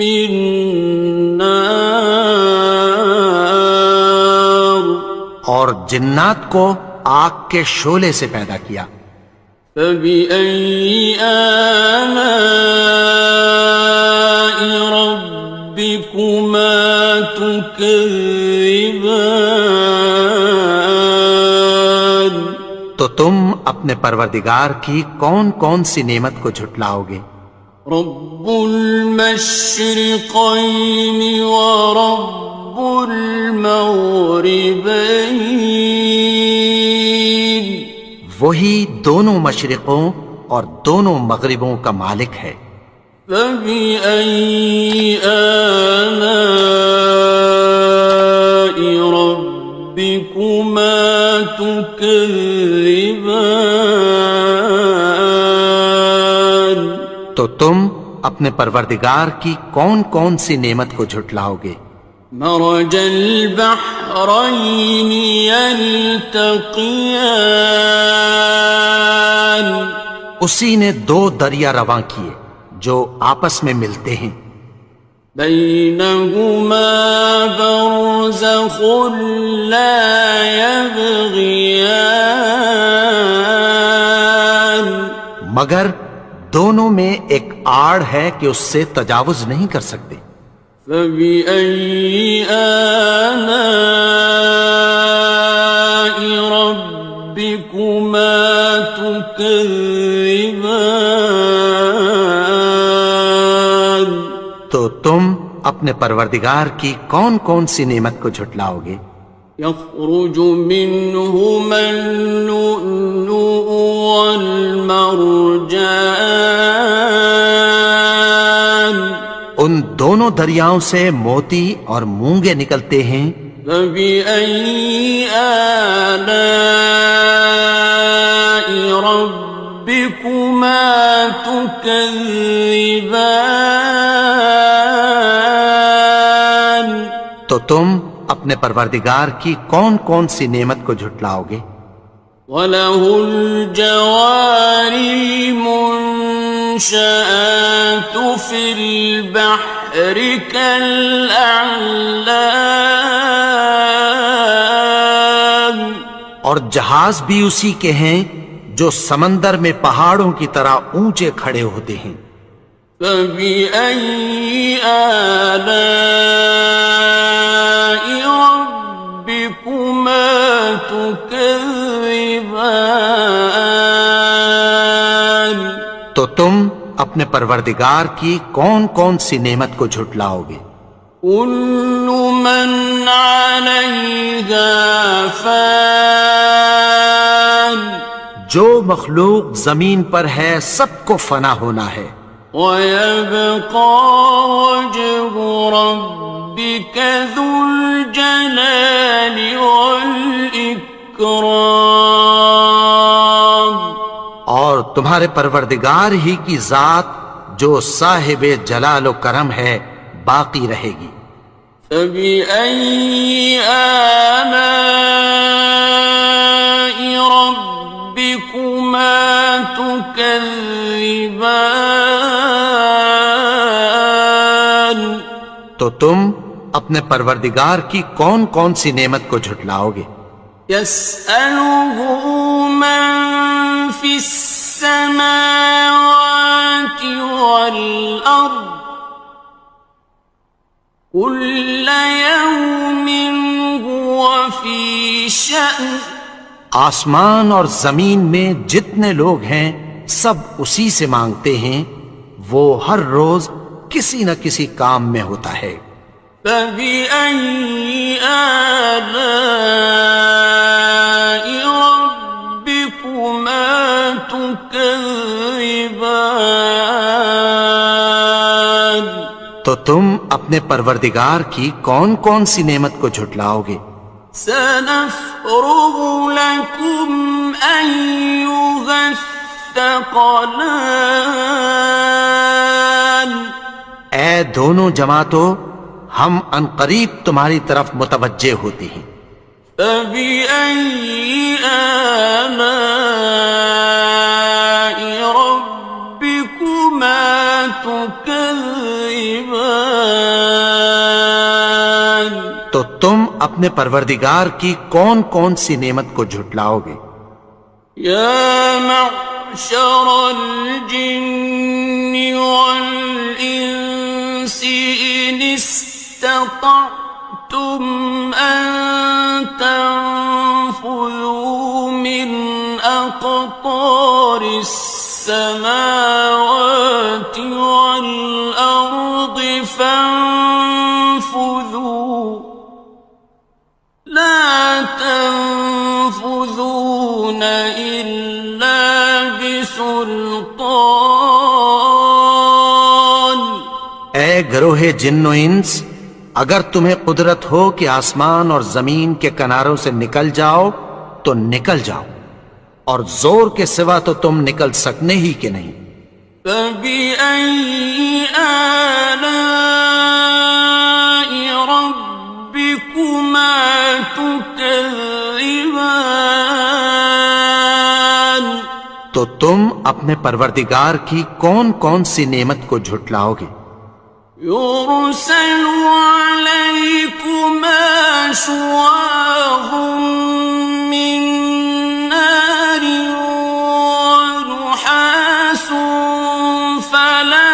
A: من نار
B: اور جنات کو آگ کے شعلے سے پیدا کیا.
A: فبأي آلاء ربكما تكذبان
B: تو تم اپنے پروردگار کی کون کون سی نعمت کو جھٹلاؤ گے؟
A: رب المشرقين ورب المغربين
B: وہی دونوں مشرقوں اور دونوں مغربوں کا مالک ہے.
A: فبأي آلاء ربكما تكذبان
B: تو تم اپنے پروردگار کی کون کون سی نعمت کو جھٹلاؤ گے؟
A: مرج البحرين يلتقيان
B: اسی نے دو دریا رواں کیے جو آپس میں ملتے ہیں.
A: بينهما برزخ لا يبغيان
B: مگر دونوں میں ایک آڑ ہے کہ اس سے تجاوز نہیں کر سکتے.
A: فبأي آلاء ربكما تكذبان
B: تو تم اپنے پروردگار کی کون کون سی نعمت کو جھٹلاؤ گے؟
A: يخرج منهما اللؤلؤ والمرجان
B: ان دونوں دریاؤں سے موتی اور مونگے نکلتے ہیں.
A: فبأي آلاء ربكما تكذبان
B: تو تم اپنے پروردگار کی کون کون سی نعمت کو جھٹلاؤ گے؟
A: وَلَهُ الْجَوَارِ الْمُنشَآتُ فِي الْبَحْرِ كَالْأَعْلَامِ
B: اور جہاز بھی اسی کے ہیں جو سمندر میں پہاڑوں کی طرح اونچے کھڑے ہوتے ہیں.
A: فَبِأَيِّ آلَاءِ رَبِّكُمَا تُكَذِّبَانِ
B: تو تم اپنے پروردگار کی کون کون سی نعمت کو جھٹلاؤ گے؟
A: كُلُّ مَنْ عَلَيْهَا فَانٍ
B: جو مخلوق زمین پر ہے سب کو فنا ہونا ہے.
A: وَيَبْقَى وَجْهُ رَبِّكَ ذُو الْجَلَالِ وَالْإِكْرَامِ
B: اور تمہارے پروردگار ہی کی ذات جو صاحب جلال و کرم ہے باقی رہے گی.
A: فَبِأَيِّ آلَاءِ رَبِّكُمَا تُكَذِّبَانِ
B: تو تم اپنے پروردگار کی کون کون سی نعمت کو جھٹلاؤ گے؟
A: يَسْأَلُهُ مَن فِي السَّمَاوَاتِ وَالْأَرْضِ كُلَّ يَوْمٍ هُوَ فِي شَأْنٍ
B: آسمان اور زمین میں جتنے لوگ ہیں سب اسی سے مانگتے ہیں، وہ ہر روز کسی نہ کسی کام میں ہوتا ہے.
A: فَبِأَيِّ آلَاءِ رَبِّكُمَا تُكَذِّبَانِ
B: تو تم اپنے پروردگار کی کون کون سی نعمت کو جھٹلاؤ گے؟
A: سَنَفْرُغُ لَكُمْ أَيُّهَ الثَّقَلَانِ
B: اے دونوں جماعتوں، ہم عنقریب تمہاری طرف متوجہ ہوتے ہیں.
A: فبأي آلاء ربكما تكذبان
B: تو تم اپنے پروردگار کی کون کون سی نعمت کو جھٹلاؤ گے؟
A: يا معشر الجن والإنس إن استطعتم أن تنفذوا من أقطار السماوات والأرض فانفذوا لا تنفذون إلا بسلطان
B: اے گروہ جن و انس، اگر تمہیں قدرت ہو کہ آسمان اور زمین کے کناروں سے نکل جاؤ تو نکل جاؤ، اور زور کے سوا تو تم نکل سکنے ہی کہ نہیں۔
A: فبأي آلاء ربكما تكذبان
B: تو تم اپنے پروردگار کی کون کون سی نعمت کو جھٹلاؤ گے؟
A: يرسل عليكما شواظ من نار ونحاس فلا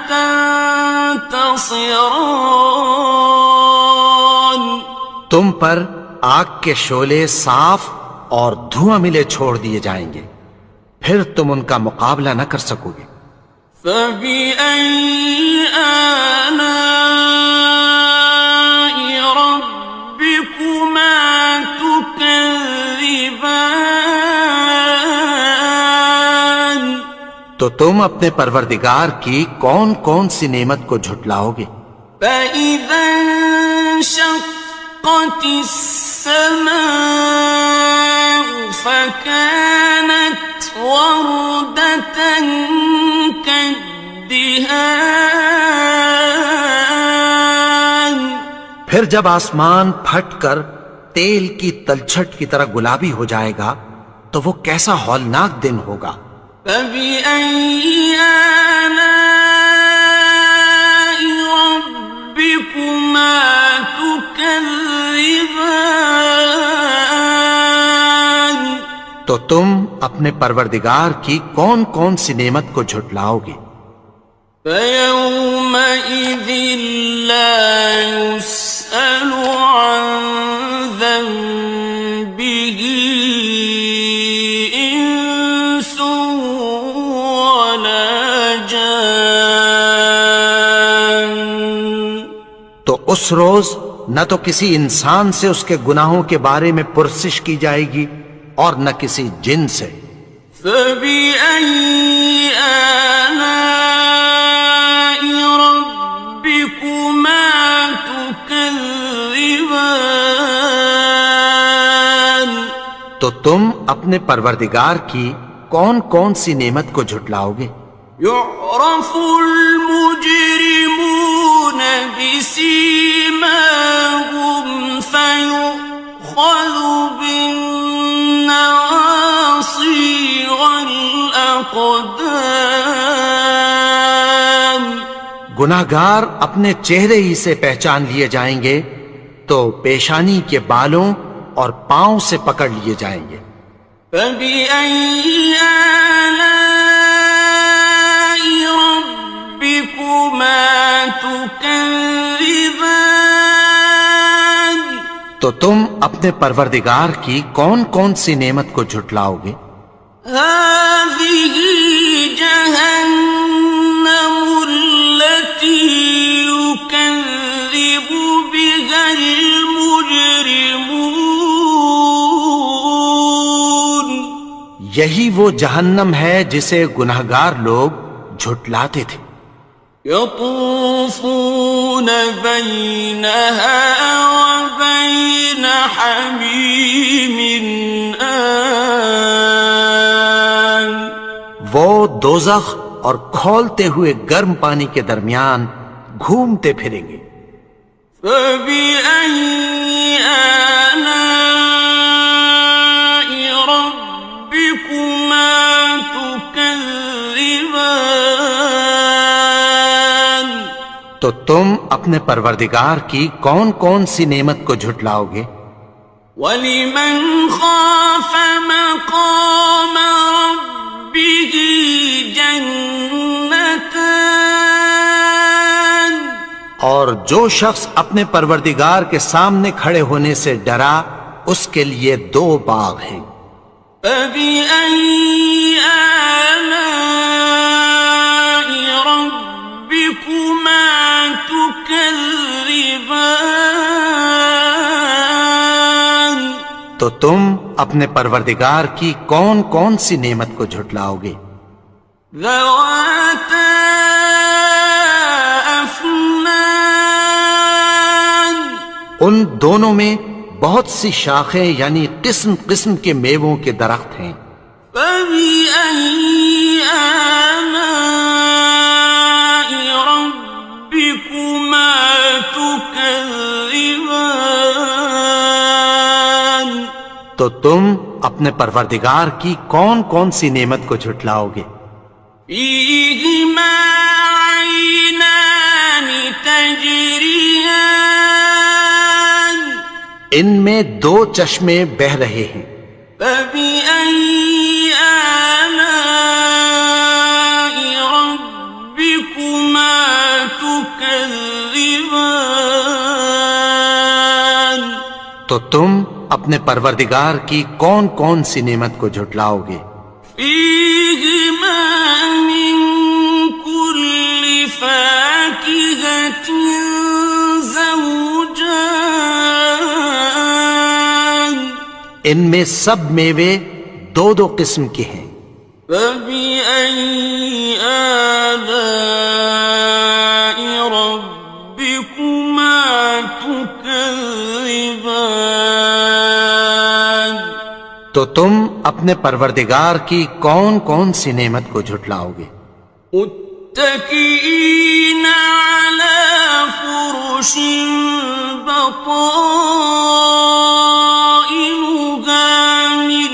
A: تنتصران
B: تم پر آگ کے شعلے صاف اور دھواں ملے چھوڑ دیے جائیں گے، پھر تم ان کا مقابلہ نہ کر سکو گے۔
A: فبأي آلاء ربكما تكذبان
B: تو تم اپنے پروردگار کی کون کون سی نعمت کو جھٹلاؤ گے؟
A: فإذا انشقت السماء فكانت وردة كالدهان
B: پھر جب آسمان پھٹ کر تیل کی تلچھٹ کی طرح گلابی ہو جائے گا تو وہ کیسا ہولناک دن ہوگا۔
A: فبأي آلاء ربكما تكذبان
B: تو تم اپنے پروردگار کی کون کون سی نعمت کو جھٹلاؤ گے؟
A: فيومئذ لا يسأل عن ذنبه إنس ولا جان
B: تو اس روز نہ تو کسی انسان سے اس کے گناہوں کے بارے میں پرسش کی جائے گی اور نہ کسی جن سے۔
A: فبأي آلاء ربكما تكذبان
B: تو تم اپنے پروردگار کی کون کون سی نعمت کو جھٹلاؤ گے؟
A: يعرف المجرمون بسيماهم فيؤخذ بالنواصي والأقدام
B: گناہگار اپنے چہرے ہی سے پہچان لیے جائیں گے تو پیشانی کے بالوں اور پاؤں سے پکڑ لیے جائیں گے۔
A: فبأي آلاء ربكما تكذبان
B: تو تم اپنے پروردگار کی کون کون سی نعمت کو جھٹلاؤ گے؟
A: هذه جهنم التي يكذب بها المجرمون
B: یہی وہ جہنم ہے جسے گناہگار لوگ جھٹلاتے تھے۔
A: يطوفون بينها وبين حميم آن
B: وہ دوزخ اور کھولتے ہوئے گرم پانی کے درمیان گھومتے پھریں گے۔
A: فبأي آلاء
B: تو تم اپنے پروردگار کی کون کون سی نعمت کو جھٹلاؤ گے؟
A: وَلِمَنْ خَافَ مَقَامَ رَبِّهِ جَنَّتَانِ
B: اور جو شخص اپنے پروردگار کے سامنے کھڑے ہونے سے ڈرا اس کے لیے 2 باغ ہیں۔
A: فَبِأَيِّ آلَاءِ رَبِّكُمَا تُكَذِّبَانِ
B: تو تم اپنے پروردگار کی کون کون سی نعمت کو جھٹلاؤ گے؟
A: ذَوَاتَا أَفْنَانٍ
B: ان دونوں میں بہت سی شاخیں یعنی قسم قسم کے میووں کے درخت ہیں۔
A: فَبِأَيِّ آلَاءِ رَبِّكُمَا تُكَذِّبَانِ
B: تو تم اپنے پروردگار کی کون کون سی نعمت کو جھٹلاؤ گے؟
A: فِيهِمَا عَيْنَانِ تَجْرِيَانِ
B: ان میں 2 چشمے بہہ رہے ہیں۔
A: فَبِأَيِّ آلَاءِ رَبِّكُمَا تُكَذِّبَانِ
B: تو تم اپنے پروردگار کی کون کون سی نعمت کو جھٹلاؤ گے؟
A: فِيهِمَا مِن كُلِّ فَاكِهَةٍ زَوْجَانِ
B: ان میں سب میوے 2 قسم کے ہیں۔
A: فَبِأَيِّ آلَاءِ رَبِّكُمَا تُكَذِّبَانِ
B: تو تم اپنے پروردگار کی کون کون سی نعمت کو جھٹلاؤ گے؟
A: متكئين على فرش بطائنها من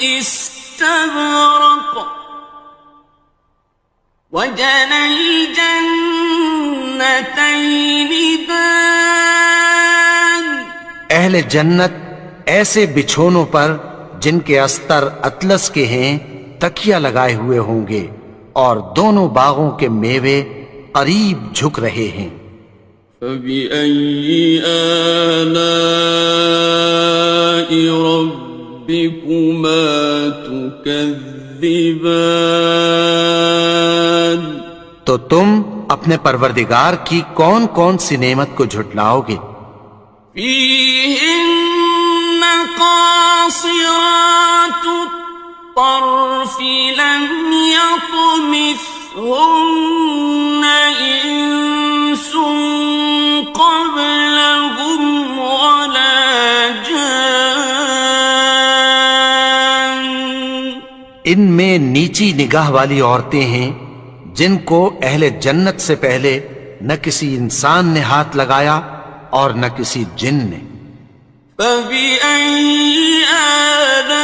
A: استبرق وجنى الجنتين دان
B: اہل جنت ایسے بچھونوں پر جن کے استر اطلس کے ہیں تکیہ لگائے ہوئے ہوں گے اور دونوں باغوں کے میوے قریب جھک رہے ہیں۔
A: فَبِأَيِّ آلَاءِ رَبِّكُمَا تُكَذِّبَانِ
B: تو تم اپنے پروردگار کی کون کون سی نعمت کو جھٹلاؤ گے؟
A: فِيهِنَّ قَاصِرَاتُ الطَّرْفِ لَمْ يَطْمِثْهُنَّ إِنسٌ قَبْلَهُمْ وَلَا جَانٌّ
B: ان میں نیچی نگاہ والی عورتیں ہیں جن کو اہل جنت سے پہلے نہ کسی انسان نے ہاتھ لگایا اور نہ کسی جن نے۔
A: فَبِأَيِّ آلَاءِ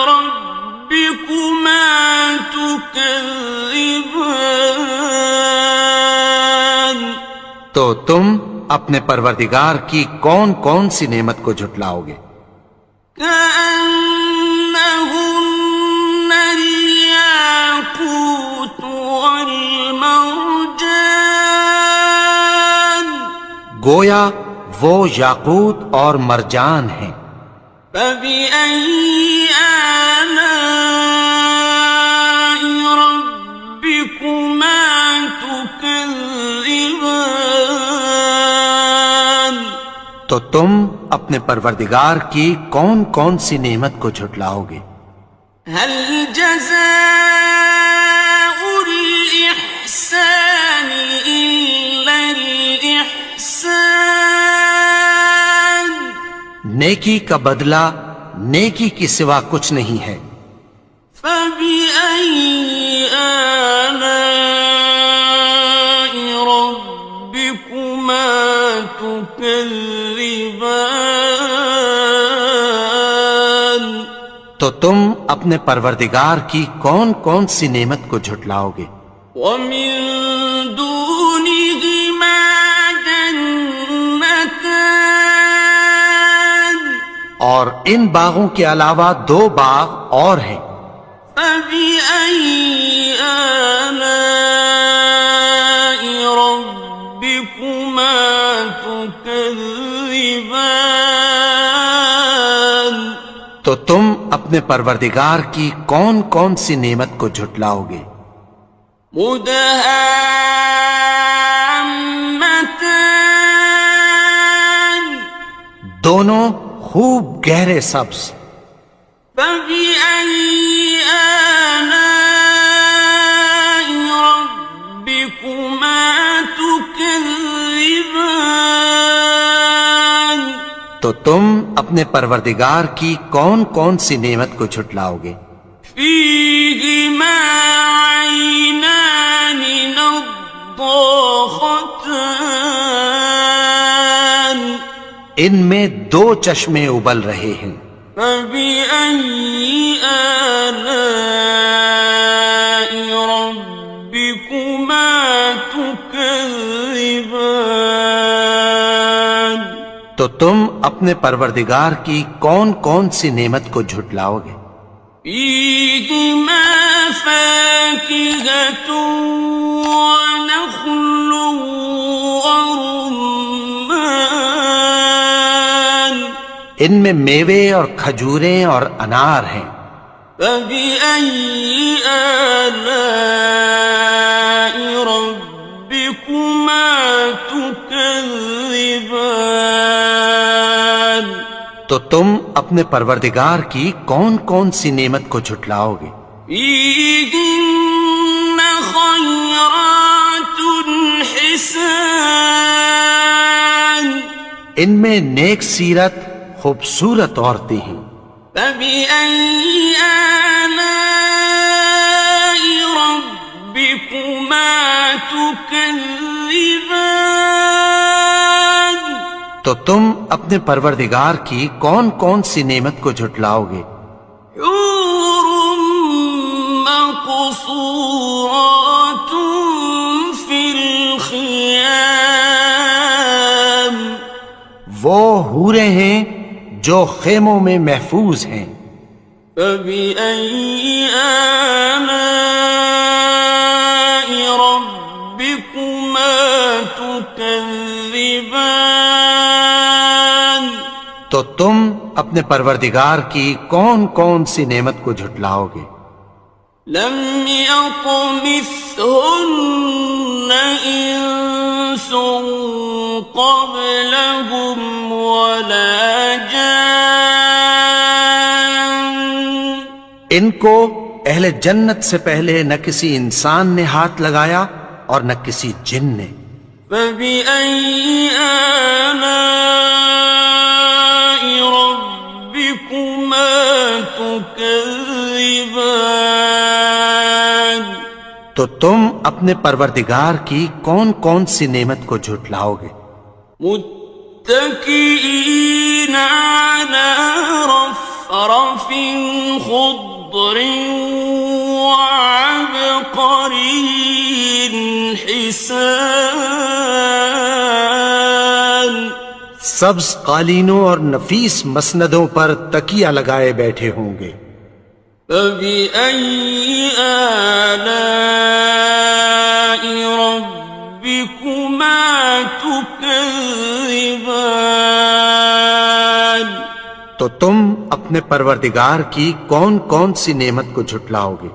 A: رَبِّكُمَا تُكَذِّبَانِ
B: تو تم اپنے پروردگار کی کون کون سی نعمت کو جھٹلاؤ گے؟
A: كَأَنَّهُنَّ الْيَاقُوتُ وَالْمَرْجَانُ
B: گویا وہ یاقوت اور مرجان ہیں۔
A: فَبِأَيِّ آلَاءِ رَبِّكُمَا تُكَذِّبَانِ
B: تو تم اپنے پروردگار کی کون کون سی نعمت کو جھٹلاؤ گے؟
A: هَلْ جَزَاءُ الْإِحْسَانِ إِلَّا الْإِحْسَانُ
B: نیکی کا بدلہ نیکی کی سوا کچھ نہیں ہے۔
A: فَبِأَيِّ آلَاءِ رَبِّكُمَا تُكَذِّبَانِ
B: تو تم اپنے پروردگار کی کون کون سی نعمت کو جھٹلاؤ گے؟
A: وَمِن دونهما جنتان
B: اور ان باغوں کے علاوہ 2 باغ اور ہیں.
A: فبأي آلاء ربكما تكذبان
B: تو تم اپنے پروردگار کی کون کون سی نعمت کو جھٹلاؤ گے؟
A: مدہامتان
B: دونوں خوب گہرے سبز.
A: فبأي آلاء ربكما تكذبان
B: تو تم اپنے پروردگار کی کون کون سی نعمت کو جھٹلاؤ گے؟
A: فيهما عينان نضاختان
B: ان میں 2 چشمے ابل رہے ہیں.
A: فبأي آلاء ربكما تكذبان
B: تو تم اپنے پروردگار کی کون کون سی نعمت کو جھٹلاؤ گے؟
A: فيهما فاكهة ونخل ورمان
B: ان میں میوے اور کھجوریں اور انار ہیں.
A: فبأي آلاء ربكما تكذبان
B: تو تم اپنے پروردگار کی کون کون سی نعمت کو جھٹلاؤ گے؟
A: فيهن خيرات حسان
B: ان میں نیک سیرت خوبصورت عورتیں ہیں.
A: فبأي آلاء ربكما تكذبان
B: تو تم اپنے پروردگار کی کون کون سی نعمت کو جھٹلاؤ گے؟
A: حور مقصورات في الخيام
B: وہ حوریں ہیں جو خیموں میں محفوظ ہیں.
A: فبأي آلاء ربكما تكذبان
B: تو تم اپنے پروردگار کی کون کون سی نعمت کو جھٹلاؤ گے؟
A: لم يطمثهن إنس قبلهم ولا جان
B: ان کو اہل جنت سے پہلے نہ کسی انسان نے ہاتھ لگایا اور نہ کسی جن نے.
A: فبأي آلاء ربكما تكذبان
B: تو تم اپنے پروردگار کی کون کون سی نعمت کو جھٹلاؤ گے؟
A: متكئين على رفرف خضر وعبقري حسان
B: سبز قالینوں اور نفیس مسندوں پر تکیہ لگائے بیٹھے ہوں گے.
A: فبأي آلاء ربكما تكذبان
B: تو تم اپنے پروردگار کی کون کون سی نعمت کو جھٹلاؤ گے؟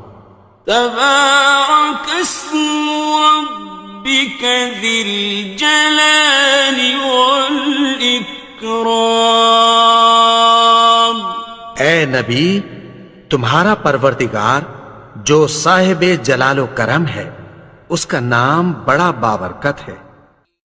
A: تبارك اسم ربك ذي الجلال والإكرام
B: اے نبی، تمہارا پروردگار جو صاحب جلال و کرم ہے، اس کا نام بڑا بابرکت ہے.